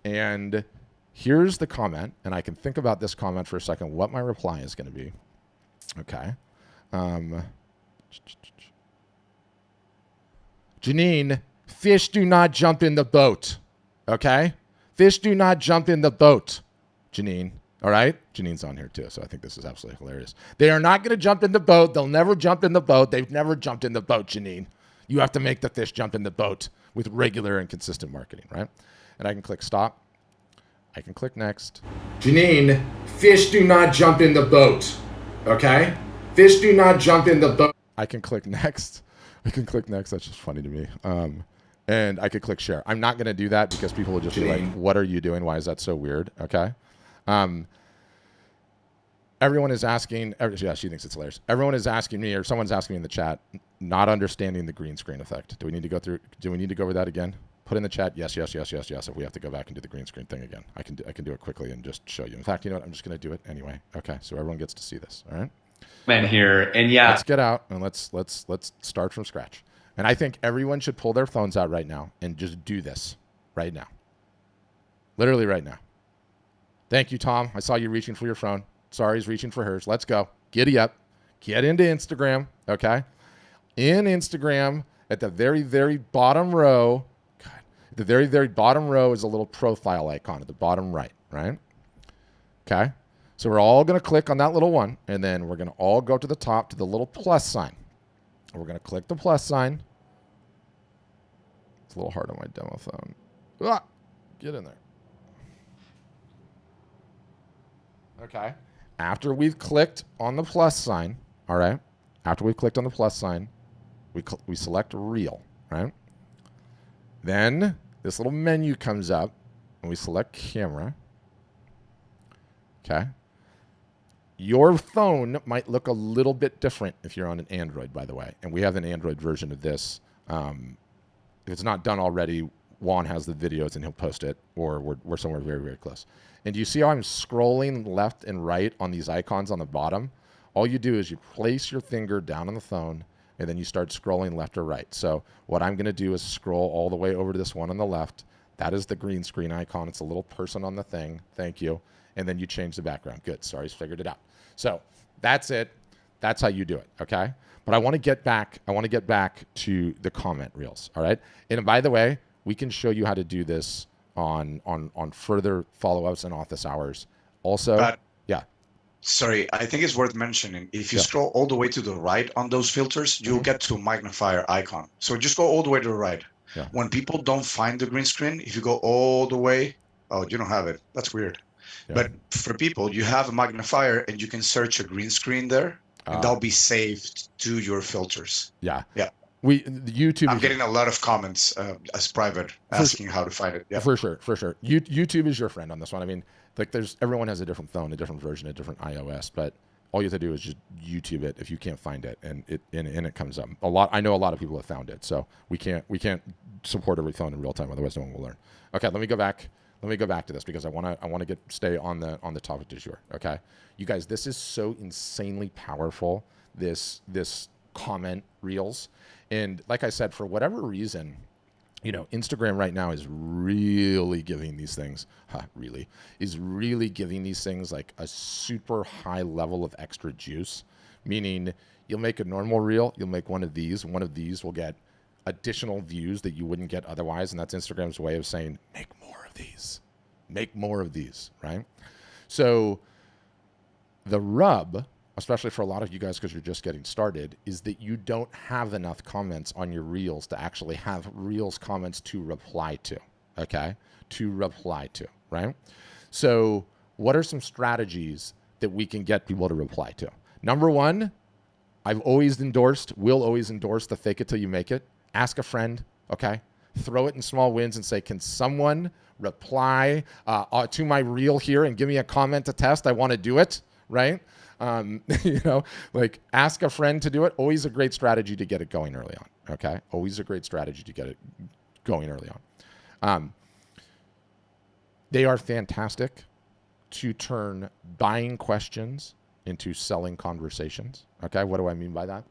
And here's the comment, and I can think about this comment for a second, what my reply is going to be. Okay. Janine, fish do not jump in the boat. Okay? Fish do not jump in the boat. Janine. All right? Janine's on here too, so I think this is absolutely hilarious. They are not going to jump in the boat. They'll never jump in the boat. They've never jumped in the boat, Janine. You have to make the fish jump in the boat with regular and consistent marketing, right? And I can click stop. I can click next. Janine, fish do not jump in the boat. Okay? Fish do not jump in the boat. I can click next. I can click next. That's just funny to me. And I could click share. I'm not going to do that because people will just be like, what are you doing? Why is that so weird? Okay? Everyone is asking, yeah, she thinks it's hilarious. Everyone is asking me, or someone's asking me in the chat, not understanding the green screen effect. Do we need to go over that again? Put in the chat, yes, yes, yes, yes, yes. If we have to go back and do the green screen thing again, I can do it quickly and just show you. In fact, you know what? I'm just going to do it anyway. Okay, so everyone gets to see this. All right. Man, here and yeah, let's get out and let's start from scratch. And I think everyone should pull their phones out right now and just do this right now. Literally right now. Thank you, Tom. I saw you reaching for your phone. Sorry's reaching for hers. Let's go. Giddy up. Get into Instagram. Okay. In Instagram, at the very, very bottom row. The very, very bottom row is a little profile icon at the bottom right, right? Okay. So we're all going to click on that little one, and then we're going to all go to the top to the little plus sign. We're going to click the plus sign. It's a little hard on my demo phone. Ah, get in there. Okay. After we've clicked on the plus sign, all right? After we've clicked on the plus sign, we select reel, right? Then this little menu comes up, and we select camera. Okay. Your phone might look a little bit different if you're on an Android, by the way. And we have an Android version of this. If it's not done already, Juan has the videos and he'll post it, or we're somewhere very, very close. And do you see how I'm scrolling left and right on these icons on the bottom? All you do is you place your finger down on the phone, and then you start scrolling left or right. So what I'm going to do is scroll all the way over to this one on the left. That is the green screen icon. It's a little person on the thing. Thank you. And then you change the background. Good. Sorry, figured it out. So that's it. That's how you do it. Okay. But I want to get back. I want to get back to the comment reels. All right. And by the way, we can show you how to do this on further follow-ups and office hours. Also, yeah. Sorry, I think it's worth mentioning. If you scroll all the way to the right on those filters, you'll get to a magnifier icon. So just go all the way to the right. Yeah. When people don't find the green screen, if you go all the way, oh, you don't have it. That's weird. Yeah. But for people, you have a magnifier and you can search a green screen there, and that'll be saved to your filters. Yeah. Yeah. YouTube. I'm getting a lot of comments as private asking how to find it. Yeah. For sure. YouTube is your friend on this one. I mean, like everyone has a different phone, a different version, a different iOS, but all you have to do is just YouTube it if you can't find it, and it comes up. I know a lot of people have found it, so we can't support every phone in real time, otherwise no one will learn. Okay, let me go back. Let me go back to this because I want to stay on the topic du jour. Okay, you guys, this is so insanely powerful. This comment reels. And like I said, for whatever reason, Instagram right now is really giving these things, really giving these things like a super high level of extra juice, meaning you'll make a normal reel, you'll make one of these will get additional views that you wouldn't get otherwise. And that's Instagram's way of saying, make more of these, right? So the rub, especially for a lot of you guys, because you're just getting started, is that you don't have enough comments on your reels to actually have reels comments to reply to, okay? To reply to, right? So what are some strategies that we can get people to reply to? Number one, I've always endorsed, will always endorse the fake it till you make it. Ask a friend, okay? Throw it in small wins and say, can someone reply to my reel here and give me a comment to test? I want to do it, right? Like ask a friend to do it. Always a great strategy to get it going early on, okay? Always a great strategy to get it going early on. They are fantastic to turn buying questions into selling conversations, okay? What do I mean by that?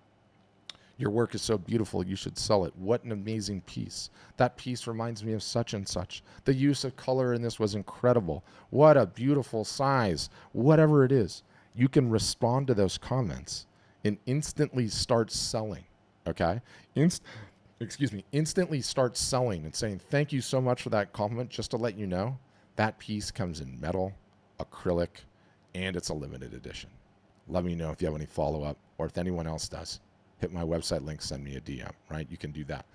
Your work is so beautiful, you should sell it. What an amazing piece. That piece reminds me of such and such. The use of color in this was incredible. What a beautiful size. Whatever it is, you can respond to those comments and instantly start selling, okay? Instantly start selling and saying, thank you so much for that compliment. Just to let you know, that piece comes in metal, acrylic, and it's a limited edition. Let me know if you have any follow-up or if anyone else does. Hit my website link, send me a DM, right? You can do that.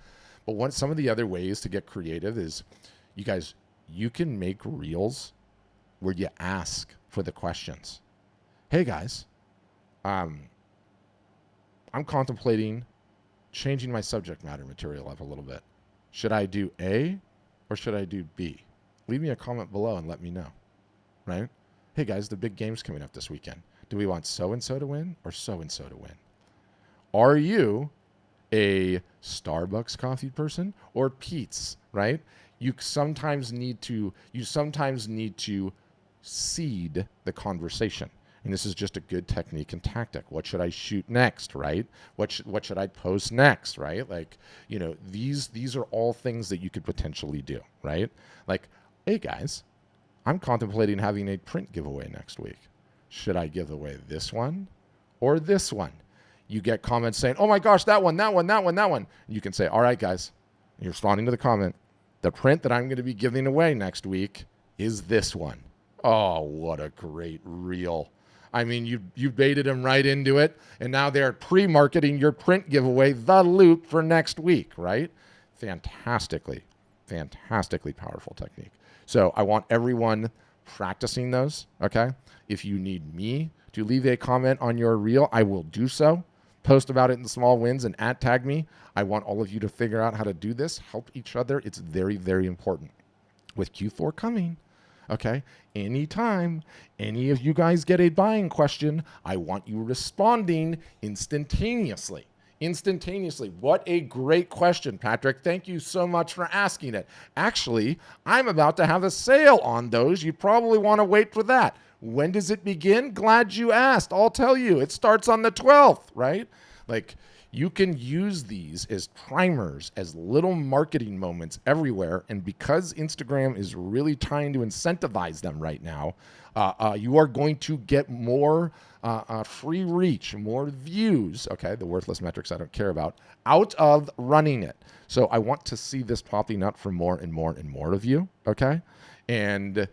But some of the other ways to get creative is, you guys, you can make reels where you ask for the questions. Hey guys, I'm contemplating changing my subject matter material up a little bit. Should I do A or should I do B? Leave me a comment below and let me know, right? Hey guys, the big game's coming up this weekend. Do we want so-and-so to win or so-and-so to win? Are you a Starbucks coffee person or Pete's, right? You sometimes need to seed the conversation. And this is just a good technique and tactic. What should I shoot next, right? What should I post next, right? Like, these are all things that you could potentially do, right? Like, hey guys, I'm contemplating having a print giveaway next week. Should I give away this one or this one? You get comments saying, oh my gosh, that one. And you can say, all right, guys, you're responding to the comment. The print that I'm going to be giving away next week is this one. Oh, what a great reel. I mean, you baited them right into it, and now they're pre-marketing your print giveaway, The Loop, for next week, right? Fantastically powerful technique. So I want everyone practicing those, okay? If you need me to leave a comment on your reel, I will do so. Post about it in small wins and @tag me. I want all of you to figure out how to do this, help each other. It's very, very important. With Q4 coming, okay, anytime any of you guys get a buying question, I want you responding instantaneously. What a great question, Patrick. Thank you so much for asking it. Actually, I'm about to have a sale on those. You probably want to wait for that. When does it begin? Glad you asked. I'll tell you. It starts on the 12th, right? Like, you can use these as primers, as little marketing moments everywhere. And because Instagram is really trying to incentivize them right now, you are going to get more free reach, more views, okay, the worthless metrics I don't care about, out of running it. So I want to see this popping up for more and more and more of you, okay? And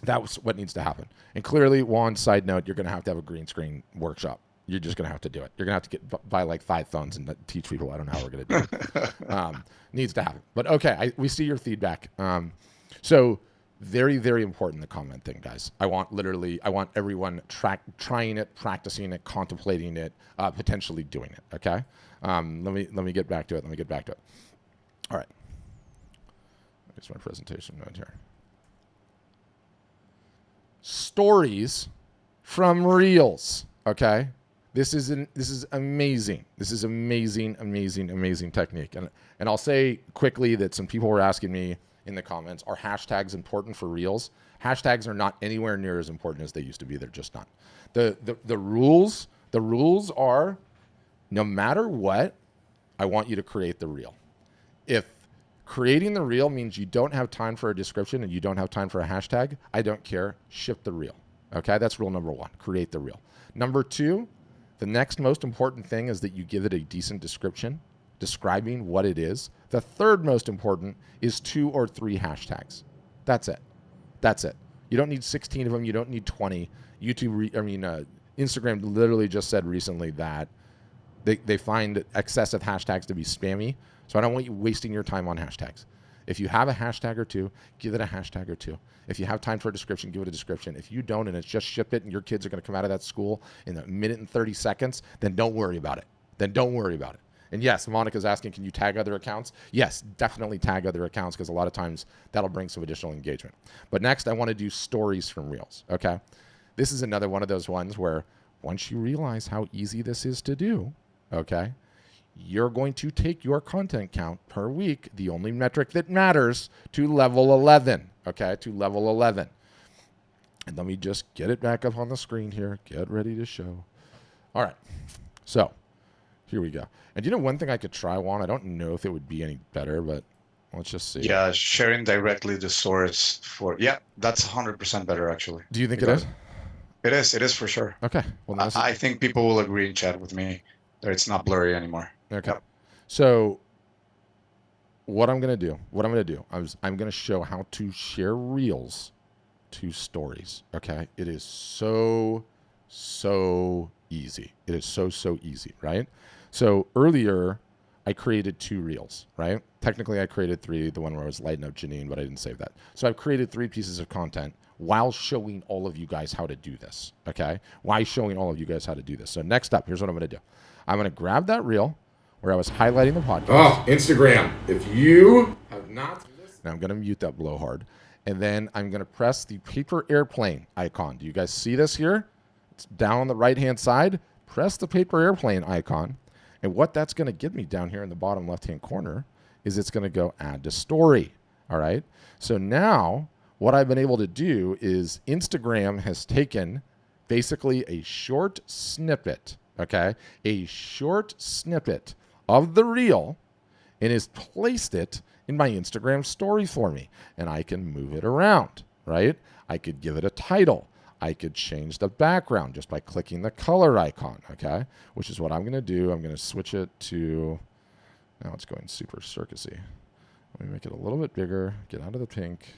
that's what needs to happen. And clearly, Juan, side note, you're going to have a green screen workshop. You're just going to have to do it. You're going to have to buy like 5 phones and teach people. I don't know how we're going to do it. Needs to happen. But okay, we see your feedback. So very, very important, the comment thing, guys. I want everyone trying it, practicing it, contemplating it, potentially doing it, okay? Let me get back to it. All right. Here's my presentation note here. Stories from Reels, okay? This is amazing. This is amazing technique. And I'll say quickly that some people were asking me in the comments, are hashtags important for Reels? Hashtags are not anywhere near as important as they used to be. They're just not. The rules are no matter what, I want you to create the reel. If creating the reel means you don't have time for a description and you don't have time for a hashtag, I don't care. Ship the reel. Okay, that's rule number one. Create the reel. Number two, the next most important thing is that you give it a decent description describing what it is. The third most important is 2 or 3 hashtags. That's it. That's it. You don't need 16 of them. You don't need 20. Instagram literally just said recently that they find excessive hashtags to be spammy. So I don't want you wasting your time on hashtags. If you have a hashtag or two, give it a hashtag or two. If you have time for a description, give it a description. If you don't and it's just ship it and your kids are going to come out of that school in a minute and 30 seconds, then don't worry about it. Then don't worry about it. And yes, Monica's asking, can you tag other accounts? Yes, definitely tag other accounts because a lot of times that'll bring some additional engagement. But next, I want to do stories from Reels, okay? This is another one of those ones where once you realize how easy this is to do, okay, you're going to take your content count per week, the only metric that matters, to level 11, okay, to level 11. And let me just get it back up on the screen here. Get ready to show. All right, so here we go. And you know one thing I could try, Juan? I don't know if it would be any better, but let's just see. Yeah, sharing directly the source for, that's 100% better actually. Do you think it is? It is for sure. Okay. Well, I think people will agree in chat with me that it's not blurry anymore. Okay. Yep. So what I'm going to do, I'm going to show how to share Reels to stories. Okay. It is so easy. It is so easy, right? So earlier I created 2 Reels, right? Technically I created 3, the one where I was lighting up Janine, but I didn't save that. So I've created 3 pieces of content while showing all of you guys how to do this, okay? While showing all of you guys how to do this. So next up, here's what I'm going to do. I'm going to grab that reel where I was highlighting the podcast. Oh, Instagram. If you have not listened. Now I'm going to mute that blowhard. And then I'm going to press the paper airplane icon. Do you guys see this here? It's down on the right-hand side. Press the paper airplane icon. And what that's going to give me down here in the bottom left-hand corner is it's going to go add to story. All right? So now what I've been able to do is Instagram has taken basically a short snippet, okay? A short snippet of the reel and has placed it in my Instagram story for me. And I can move it around, right? I could give it a title. I could change the background just by clicking the color icon, okay? Which is what I'm going to do. I'm going to switch it to, now it's going super circusy. Let me make it a little bit bigger, get out of the pink.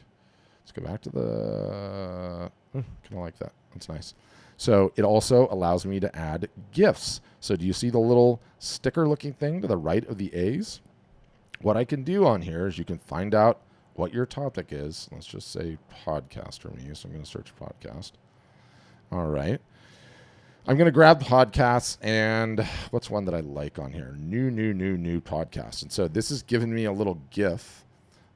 Let's go back to the, kind of like that. That's nice. So it also allows me to add GIFs. So do you see the little sticker looking thing to the right of the A's? What I can do on here is you can find out what your topic is. Let's just say podcast for me. So I'm going to search podcast. All right. I'm going to grab podcasts and what's one that I like on here? New podcast. And so this is giving me a little GIF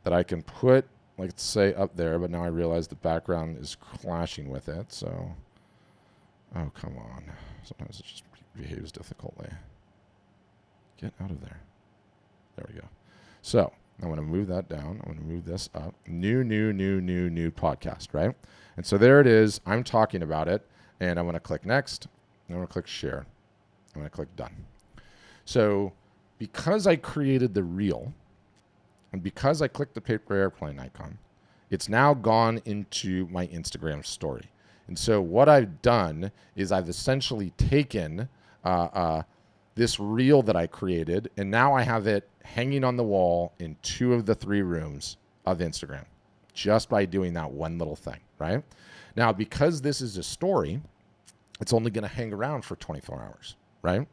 that I can put, like, let's say up there, but now I realize the background is clashing with it. So, oh, come on. Sometimes it just behaves difficultly. Get out of there. There we go. So I'm going to move that down. I'm going to move this up. New podcast, right? And so there it is. I'm talking about it. And I'm going to click next. I'm going to click share. I'm going to click done. So because I created the reel and because I clicked the paper airplane icon, it's now gone into my Instagram story. And so what I've done is I've essentially taken this reel that I created, and now I have it hanging on the wall in 2 of the 3 rooms of Instagram just by doing that one little thing, right? Now, because this is a story, it's only going to hang around for 24 hours, right?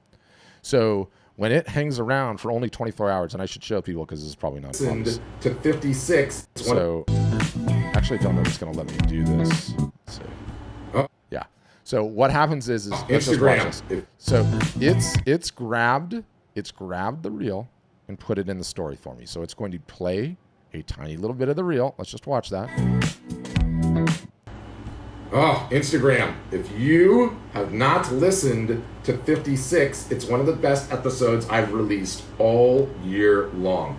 So when it hangs around for only 24 hours, and I should show people because this is probably not fun. To 56. So actually, I don't know if it's going to let me do this. Let's see. Oh. Yeah. So what happens is let's just Instagram. watch this. So it's grabbed the reel and put it in the story for me. So it's going to play a tiny little bit of the reel. Let's just watch that. Oh, Instagram. If you have not listened to 56, it's one of the best episodes I've released all year long.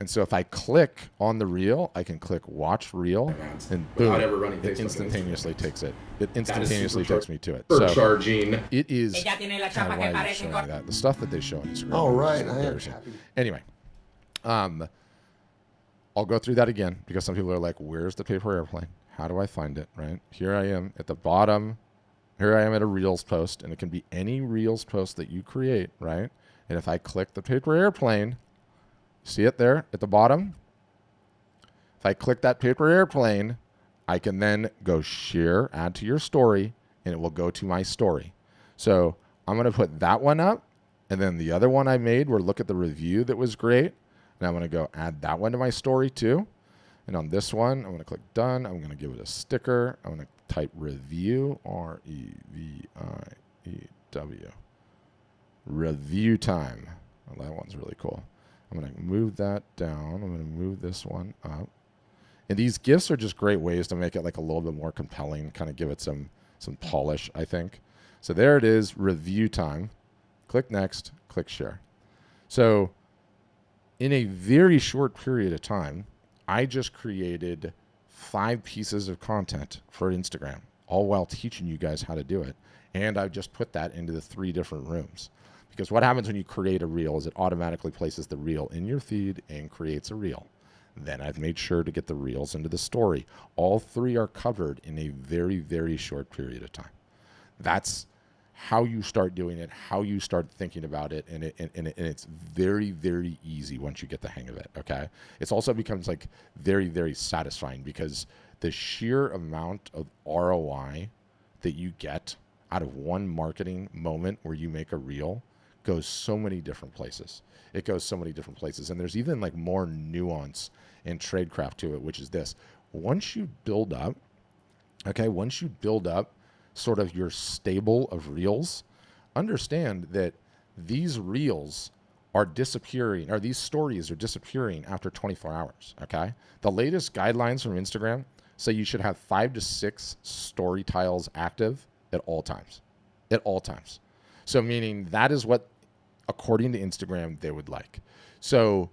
And so if I click on the reel, I can click watch reel, and boom, Without ever running it Facebook and instantaneously Instagram. takes it. It instantaneously takes me to it. For So charging. it is. God, why are you showing that? The stuff that they show on Instagram. All right, is I am embarrassing. happy. Anyway, I'll go through that again because some people are like, "Where's the paper airplane? How do I find it?" Right here, I am at the bottom. Here I am at a Reels post, and it can be any Reels post that you create, right? And if I click the paper airplane, see it there at the bottom? If I click that paper airplane, I can then go share, add to your story, and it will go to my story. So I'm going to put that one up, and then the other one I made where look at the review that was great, and I'm going to go add that one to my story too. And on this one, I'm going to click done. I'm going to give it a sticker. I'm going to type review, R-E-V-I-E-W. Review time. Well, that one's really cool. I'm going to move that down. I'm going to move this one up. And these GIFs are just great ways to make it like a little bit more compelling, kind of give it some polish, I think. So there it is, review time. Click next, click share. So in a very short period of time, I just created 5 pieces of content for Instagram, all while teaching you guys how to do it. And I just put that into the 3 different rooms. Because what happens when you create a reel is it automatically places the reel in your feed and creates a reel. Then I've made sure to get the reels into the story. All 3 are covered in a very, very short period of time. That's how you start doing it, how you start thinking about it, and it's very, very easy once you get the hang of it, okay? It's also becomes like very, very satisfying because the sheer amount of ROI that you get out of one marketing moment where you make a reel goes so many different places. It goes so many different places. And there's even like more nuance and tradecraft to it, which is this. Once you build up sort of your stable of reels, understand that these reels are disappearing, or these stories are disappearing after 24 hours, okay? The latest guidelines from Instagram say you should have 5 to 6 story tiles active at all times. So meaning that is what, according to Instagram, they would like. So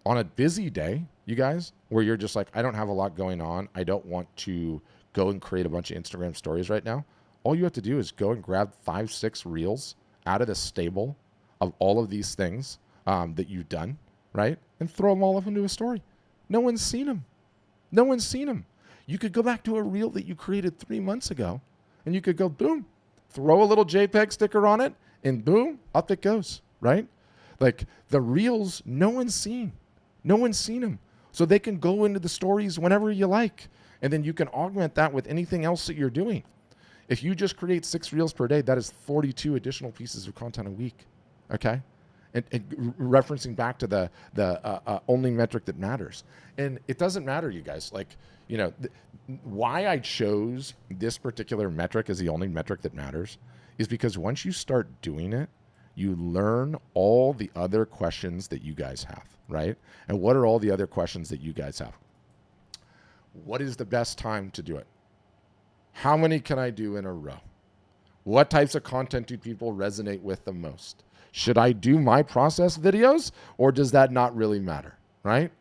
on a busy day, you guys, where you're just like, I don't have a lot going on, I don't want to go and create a bunch of Instagram stories right now, all you have to do is go and grab 5, 6 reels out of the stable of all of these things that you've done, right? And throw them all up into a story. No one's seen them. You could go back to a reel that you created 3 months ago, and you could go, boom, throw a little JPEG sticker on it, and boom, up it goes, right? Like the reels, no one's seen them. So they can go into the stories whenever you like, and then you can augment that with anything else that you're doing. If you just create 6 reels per day, that is 42 additional pieces of content a week, okay? And referencing back to the only metric that matters. And it doesn't matter, you guys. Like, you know, why I chose this particular metric as the only metric that matters is because once you start doing it, you learn all the other questions that you guys have, right? And what are all the other questions that you guys have? What is the best time to do it? How many can I do in a row? What types of content do people resonate with the most? Should I do my process videos, or does that not really matter, right?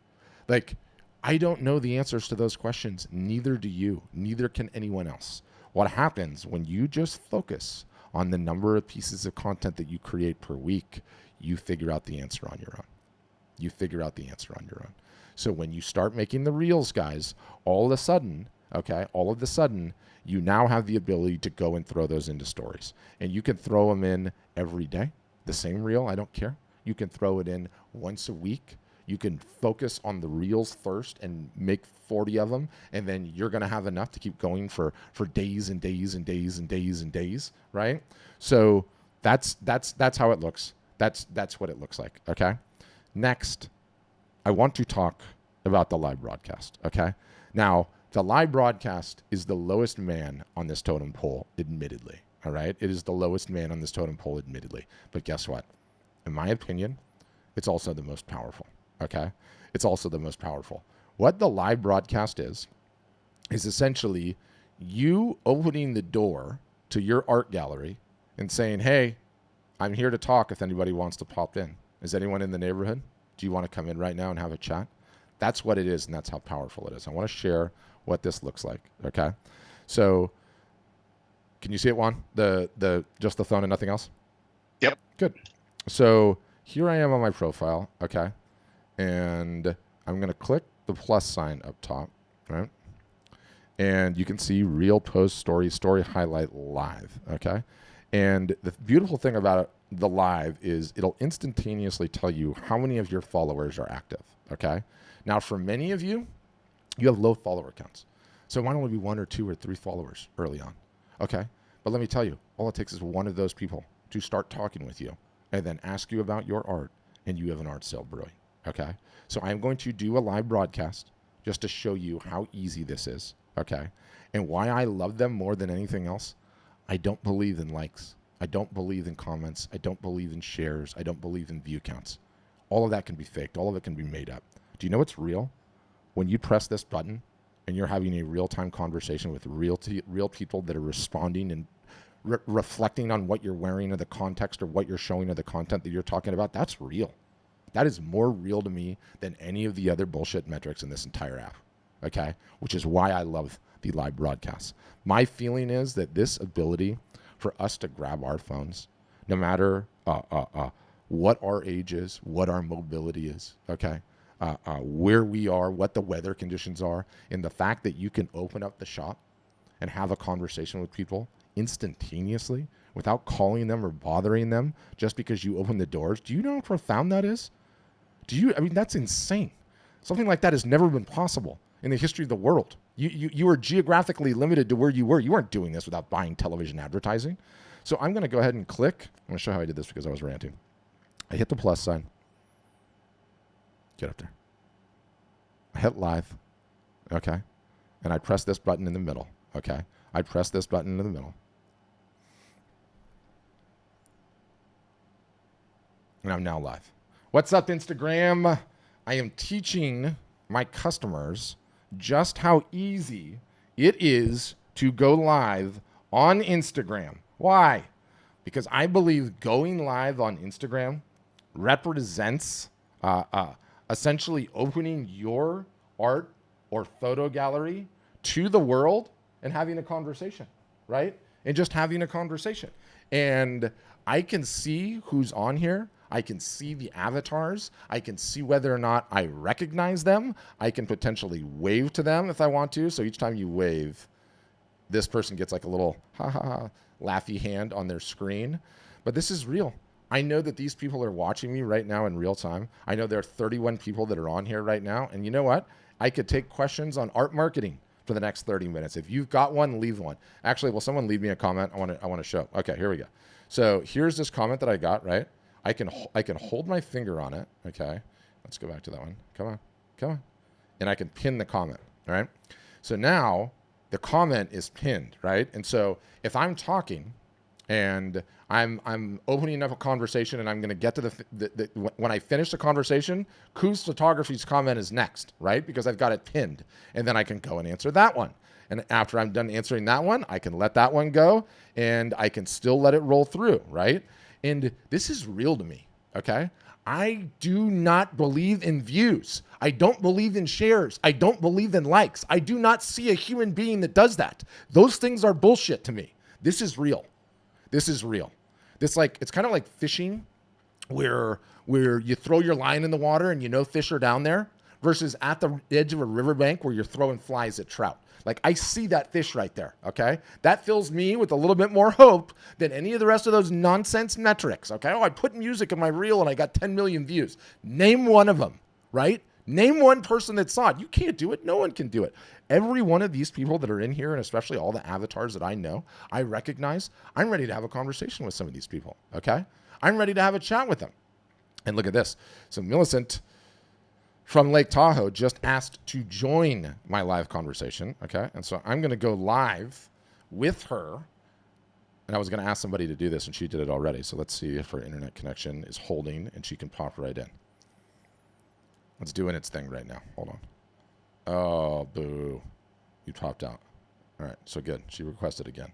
Like, I don't know the answers to those questions. Neither do you. Neither can anyone else. What happens when you just focus on the number of pieces of content that you create per week, you figure out the answer on your own. So when you start making the reels, guys, all of a sudden, you now have the ability to go and throw those into stories. And you can throw them in every day. The same reel, I don't care. You can throw it in once a week. You can focus on the reels first and make 40 of them, and then you're going to have enough to keep going for days and days and days and days and days, right? So that's how it looks. That's what it looks like, okay? Next, I want to talk about the live broadcast, okay? Now, the live broadcast is the lowest man on this totem pole, admittedly, all right? It is the lowest man on this totem pole, admittedly. But guess what? In my opinion, it's also the most powerful, okay? It's also the most powerful. What the live broadcast is essentially you opening the door to your art gallery and saying, hey, I'm here to talk if anybody wants to pop in. Is anyone in the neighborhood? Do you want to come in right now and have a chat? That's what it is, and that's how powerful it is. I want to share what this looks like, okay? So can you see it, Juan? Just the phone and nothing else? Yep. Good. So here I am on my profile, okay? And I'm going to click the plus sign up top, right? And you can see reel, post, story, highlight, live, okay? And the beautiful thing about the live is it'll instantaneously tell you how many of your followers are active, okay? Now, for many of you, you have low follower counts. So why don't we be 1 or 2 or 3 followers early on, okay? But let me tell you, all it takes is one of those people to start talking with you and then ask you about your art, and you have an art sale brewing, okay? So I'm going to do a live broadcast just to show you how easy this is, okay? And why I love them more than anything else. I don't believe in likes. I don't believe in comments. I don't believe in shares. I don't believe in view counts. All of that can be faked. All of it can be made up. Do you know what's real? When you press this button and you're having a real-time conversation with real people that are responding and reflecting on what you're wearing or the context or what you're showing or the content that you're talking about, that's real. That is more real to me than any of the other bullshit metrics in this entire app, okay? Which is why I love the live broadcasts. My feeling is that this ability for us to grab our phones, no matter what our age is, what our mobility is, okay? Where we are, what the weather conditions are, and the fact that you can open up the shop and have a conversation with people instantaneously without calling them or bothering them just because you open the doors. Do you know how profound that is? I mean, that's insane. Something like that has never been possible in the history of the world. You were geographically limited to where you were. You weren't doing this without buying television advertising. So I'm going to go ahead and click. I'm going to show how I did this because I was ranting. I hit the plus sign. Get up there. I hit live. Okay. And I press this button in the middle. Okay. I press this button in the middle. And I'm now live. What's up, Instagram? I am teaching my customers just how easy it is to go live on Instagram. Why? Because I believe going live on Instagram represents essentially opening your art or photo gallery to the world and having a conversation, right? And just having a conversation. And I can see who's on here. I can see the avatars. I can see whether or not I recognize them. I can potentially wave to them if I want to. So each time you wave, this person gets like a little ha ha ha laughy hand on their screen. But this is real. I know that these people are watching me right now in real time. I know there are 31 people that are on here right now. And you know what? I could take questions on art marketing for the next 30 minutes. If you've got one, leave one. Actually, will someone leave me a comment? I want to show. Okay, here we go. So here's this comment that I got, right? I can hold my finger on it. Okay, let's go back to that one. Come on. And I can pin the comment, all right? So now the comment is pinned, right? And so if I'm talking and I'm opening up a conversation and I'm going to get to when I finish the conversation, Kuz Photography's comment is next, right? Because I've got it pinned, and then I can go and answer that one. And after I'm done answering that one, I can let that one go, and I can still let it roll through, right? And this is real to me, okay? I do not believe in views. I don't believe in shares. I don't believe in likes. I do not see a human being that does that. Those things are bullshit to me. This is real. This is real. It's kind of like fishing where you throw your line in the water and you know fish are down there versus at the edge of a riverbank where you're throwing flies at trout. Like, I see that fish right there, okay? That fills me with a little bit more hope than any of the rest of those nonsense metrics, okay? Oh, I put music in my reel and I got 10 million views. Name one of them, right? Name one person that saw it. You can't do it. No one can do it. Every one of these people that are in here, and especially all the avatars that I know, I recognize. I'm ready to have a conversation with some of these people, okay? I'm ready to have a chat with them. And look at this. So Millicent from Lake Tahoe just asked to join my live conversation, okay? And so I'm going to go live with her. And I was going to ask somebody to do this, and she did it already. So let's see if her internet connection is holding, and she can pop right in. It's doing its thing right now. Hold on. Oh, boo. You popped out. All right, so good. She requested again.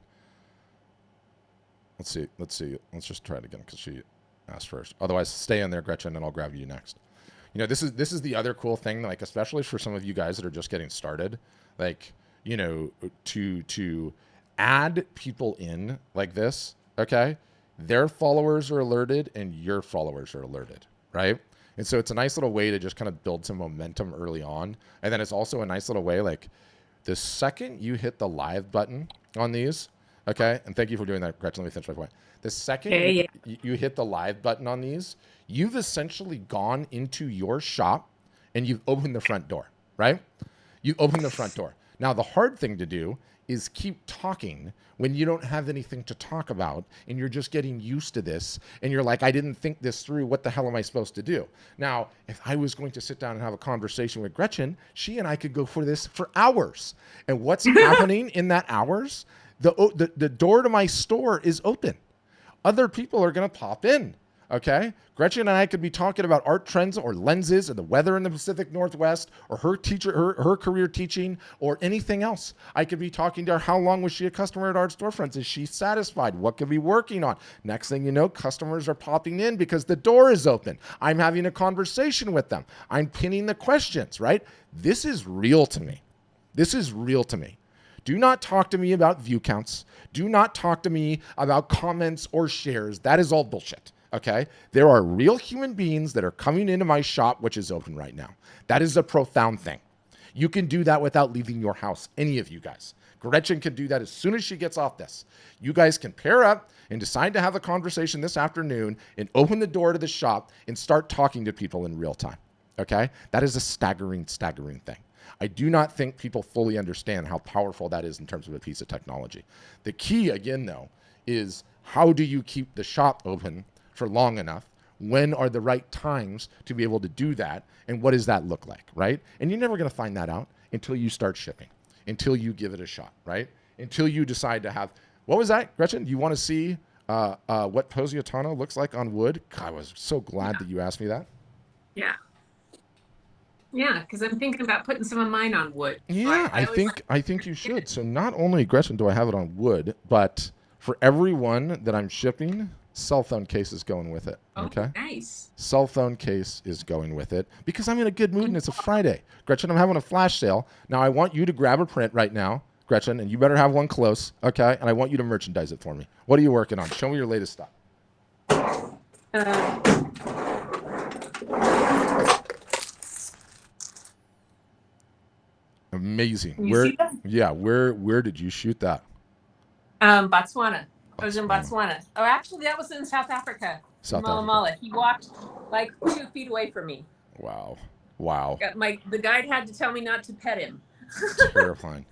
Let's see. Let's just try it again because she asked first. Otherwise, stay in there, Gretchen, and I'll grab you next. You know, this is the other cool thing, like especially for some of you guys that are just getting started, like, you know, to add people in like this, okay? Their followers are alerted and your followers are alerted, right? And so it's a nice little way to just kind of build some momentum early on. And then it's also a nice little way, like the second you hit the live button on these, okay? And thank you for doing that, Gretchen. Let me finish my point. The second you hit the live button on these, you've essentially gone into your shop and you've opened the front door, right? You open the front door. Now, the hard thing to do is keep talking when you don't have anything to talk about and you're just getting used to this and you're like, I didn't think this through. What the hell am I supposed to do? Now, if I was going to sit down and have a conversation with Gretchen, she and I could go for this for hours. And what's happening in that hours? The door to my store is open. Other people are going to pop in. Okay, Gretchen and I could be talking about art trends or lenses and the weather in the Pacific Northwest or her career teaching or anything else. I could be talking to her. How long was she a customer at Art Storefronts? Is she satisfied? What could we be working on? Next thing you know, customers are popping in because the door is open. I'm having a conversation with them. I'm pinning the questions, right? This is real to me. This is real to me. Do not talk to me about view counts. Do not talk to me about comments or shares. That is all bullshit. Okay, there are real human beings that are coming into my shop, which is open right now. That is a profound thing. You can do that without leaving your house, any of you guys. Gretchen can do that as soon as she gets off this. You guys can pair up and decide to have a conversation this afternoon and open the door to the shop and start talking to people in real time. Okay, that is a staggering thing. I do not think people fully understand how powerful that is in terms of a piece of technology. The key, again, though, is how do you keep the shop open for long enough? When are the right times to be able to do that? And what does that look like, right? And you're never going to find that out until you start shipping, until you give it a shot, right? Until you decide to have, what was that, Gretchen? Do you want to see what Positano looks like on wood? God, I was so glad that you asked me that. Yeah. Yeah, because I'm thinking about putting some of mine on wood. Yeah, so I think you should. So not only, Gretchen, do I have it on wood, but for every one that I'm shipping, cell phone case is going with it. Okay. Oh, nice. Cell phone case is going with it because I'm in a good mood and it's a Friday. Gretchen, I'm having a flash sale. Now I want you to grab a print right now, Gretchen, and you better have one close, okay? And I want you to merchandise it for me. What are you working on? Show me your latest stuff. Amazing. Where did you shoot that? Botswana. I was in Botswana. Oh, actually, that was in South Africa. Mala. He walked like 2 feet away from me. Wow. The guide had to tell me not to pet him. Terrifying.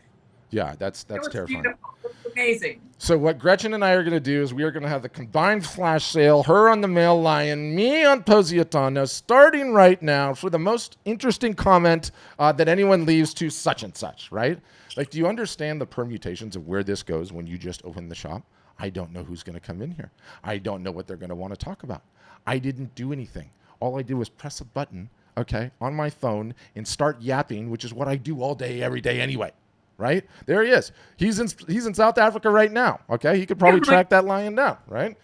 Yeah, that's terrifying. Beautiful. It was amazing. So what Gretchen and I are going to do is we are going to have the combined flash sale, her on the male lion, me on Positano, starting right now for the most interesting comment that anyone leaves to such and such, right? Like, do you understand the permutations of where this goes when you just open the shop? I don't know who's going to come in here. I don't know what they're going to want to talk about. I didn't do anything. All I did was press a button, okay, on my phone and start yapping, which is what I do all day, every day anyway, right? There he is. He's in South Africa right now, okay? He could probably track that lion down, right?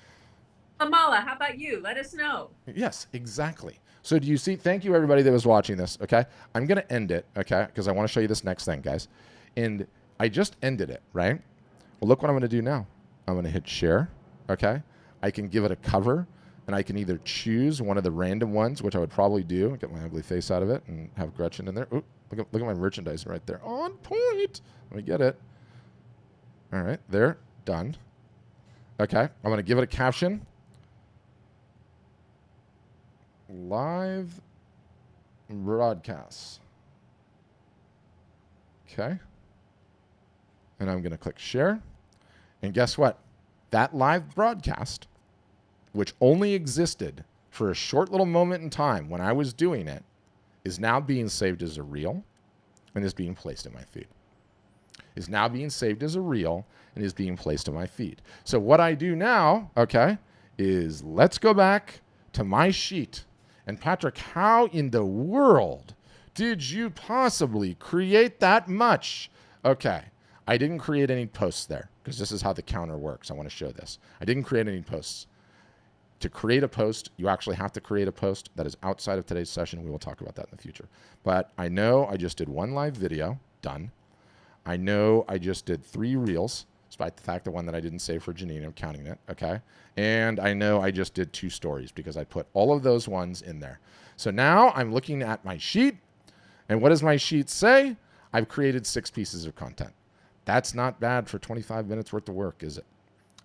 Amala, how about you? Let us know. Yes, exactly. So do you see? Thank you, everybody that was watching this, okay? I'm going to end it, okay, because I want to show you this next thing, guys. And I just ended it, right? Well, look what I'm going to do now. I'm going to hit share, okay? I can give it a cover, and I can either choose one of the random ones, which I would probably do, get my ugly face out of it, and have Gretchen in there. Ooh, look at my merchandise right there. On point. Let me get it. All right, there, done. Okay, I'm going to give it a caption. Live broadcasts. Okay. And I'm going to click share. And guess what? That live broadcast, which only existed for a short little moment in time when I was doing it, is now being saved as a reel and is being placed in my feed. Is now being saved as a reel and is being placed in my feed. So what I do now, okay, is let's go back to my sheet. And Patrick, how in the world did you possibly create that much? Okay. I didn't create any posts there because this is how the counter works. I want to show this. I didn't create any posts. To create a post, you actually have to create a post that is outside of today's session. We will talk about that in the future. But I know I just did 1 live video, done. I know I just did 3 reels, despite the fact that one that I didn't save for Janine, I'm counting it, okay? And I know I just did 2 stories because I put all of those ones in there. So now I'm looking at my sheet, and what does my sheet say? I've created 6 pieces of content. That's not bad for 25 minutes worth of work, is it?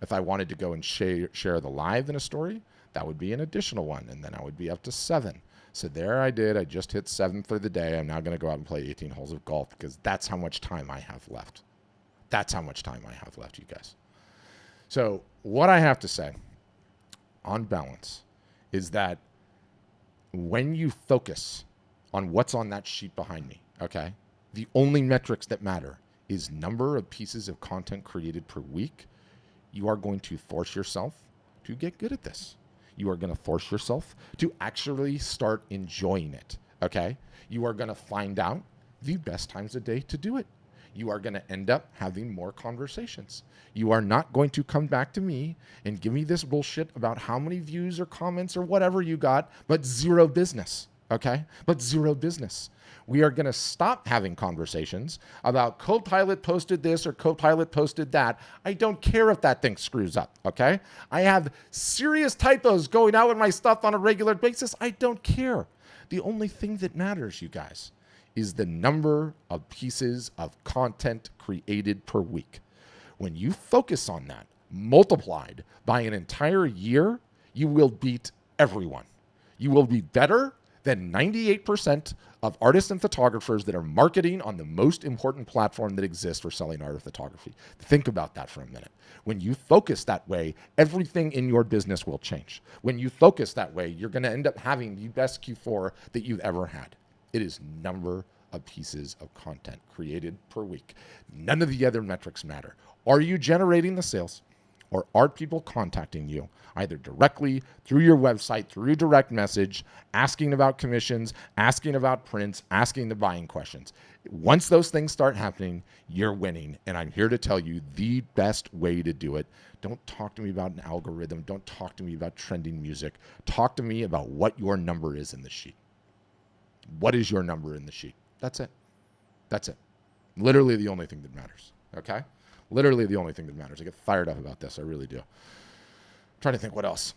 If I wanted to go and share the live in a story, that would be an additional one, and then I would be up to 7. So there I did. I just hit 7 for the day. I'm now going to go out and play 18 holes of golf because that's how much time I have left. That's how much time I have left, you guys. So what I have to say on balance is that when you focus on what's on that sheet behind me, okay, the only metrics that matter is number of pieces of content created per week. You are going to force yourself to get good at this. You are going to force yourself to actually start enjoying it, okay? You are going to find out the best times of day to do it. You are going to end up having more conversations. You are not going to come back to me and give me this bullshit about how many views or comments or whatever you got, but 0 business, okay? But 0 business. We are going to stop having conversations about Copilot posted this or Copilot posted that. I don't care if that thing screws up, okay? I have serious typos going out with my stuff on a regular basis. I don't care. The only thing that matters, you guys, is the number of pieces of content created per week. When you focus on that, multiplied by an entire year, you will beat everyone. You will be better than 98% of artists and photographers that are marketing on the most important platform that exists for selling art or photography. Think about that for a minute. When you focus that way, everything in your business will change. When you focus that way, you're going to end up having the best Q4 that you've ever had. It is number of pieces of content created per week. None of the other metrics matter. Are you generating the sales? Or are people contacting you either directly through your website, through direct message, asking about commissions, asking about prints, asking the buying questions? Once those things start happening, you're winning. And I'm here to tell you the best way to do it. Don't talk to me about an algorithm. Don't talk to me about trending music. Talk to me about what your number is in the sheet. What is your number in the sheet? That's it. That's it. Literally the only thing that matters. Okay? Literally the only thing that matters. I get fired up about this. I really do. I'm trying to think what else.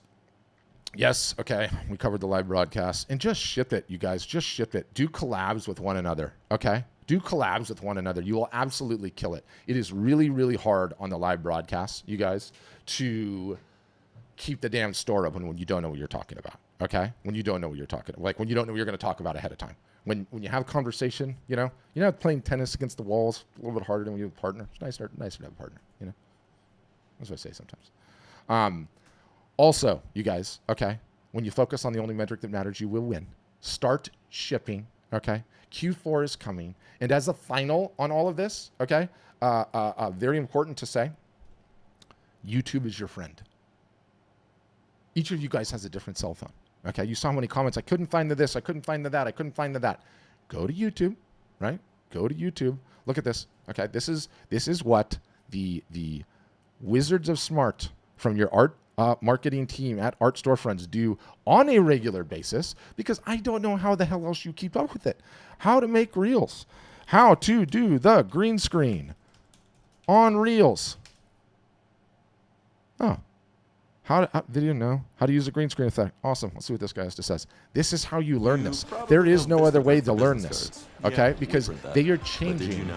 Yes, okay. We covered the live broadcast. And just ship it, you guys. Just ship it. Do collabs with one another. Okay? Do collabs with one another. You will absolutely kill it. It is really, really hard on the live broadcast, you guys, to keep the damn store open when you don't know what you're talking about. Okay? When you don't know what you're talking about. Like when you don't know what you're going to talk about ahead of time. When you have a conversation, you're not playing tennis against the walls, a little bit harder than when you have a partner. It's nicer to have a partner, That's what I say sometimes. Also, you guys, okay, when you focus on the only metric that matters, you will win. Start shipping, okay? Q4 is coming. And as a final on all of this, okay, very important to say, YouTube is your friend. Each of you guys has a different cell phone. Okay, you saw how many comments. I couldn't find the this. I couldn't find the that. I couldn't find the that. Go to YouTube, right? Go to YouTube. Look at this. Okay, this is what the Wizards of Smart from your art marketing team at Art Storefronts do on a regular basis, because I don't know how the hell else you keep up with it. How to make reels. How to do the green screen on reels. Oh. Video, no. How to use a green screen effect. Awesome. Let's see what this guy has to say. This is how you learn this. There is no other way to learn this, okay? Because they are changing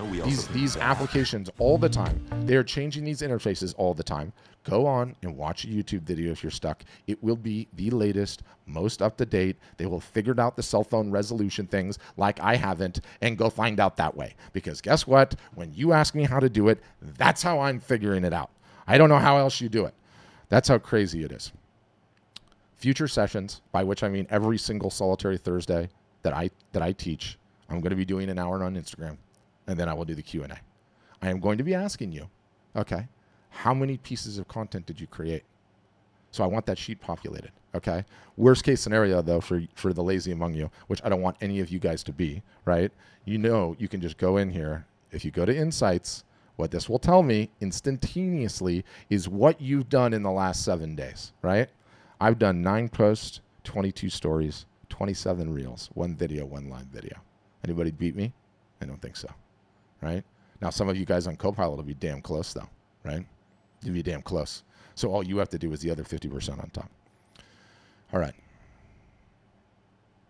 these applications all the time. They are changing these interfaces all the time. Go on and watch a YouTube video if you're stuck. It will be the latest, most up-to-date. They will figure out the cell phone resolution things like I haven't, and go find out that way. Because guess what? When you ask me how to do it, that's how I'm figuring it out. I don't know how else you do it. That's how crazy it is. Future sessions, by which I mean every single solitary Thursday that I teach, I'm going to be doing an hour on Instagram, and then I will do the Q&A. I am going to be asking you, okay, how many pieces of content did you create? So I want that sheet populated, okay? Worst case scenario, though, for the lazy among you, which I don't want any of you guys to be, right? You can just go in here. If you go to Insights, what this will tell me instantaneously is what you've done in the last 7 days, right? I've done 9 posts, 22 stories, 27 reels, 1 video, 1 live video. Anybody beat me? I don't think so, right? Now, some of you guys on Copilot will be damn close, though, right? You'll be damn close. So all you have to do is the other 50% on top. All right.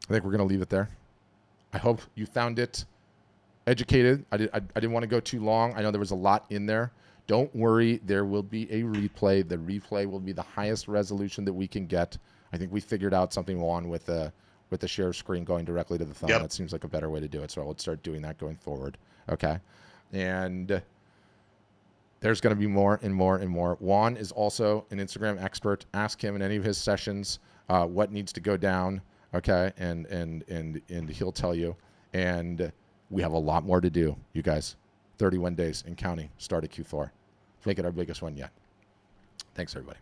I think we're going to leave it there. I hope you found it educated. I didn't want to go too long. I know there was a lot in there. Don't worry. There will be a replay. The replay will be the highest resolution that we can get. I think we figured out something on with the share screen going directly to the phone. Yep. That seems like a better way to do it. So I will start doing that going forward. Okay. And there's going to be more and more and more. Juan is also an Instagram expert. Ask him in any of his sessions what needs to go down. Okay. And he'll tell you. And we have a lot more to do, you guys. 31 days and counting. Start at Q4. Make it our biggest one yet. Thanks, everybody.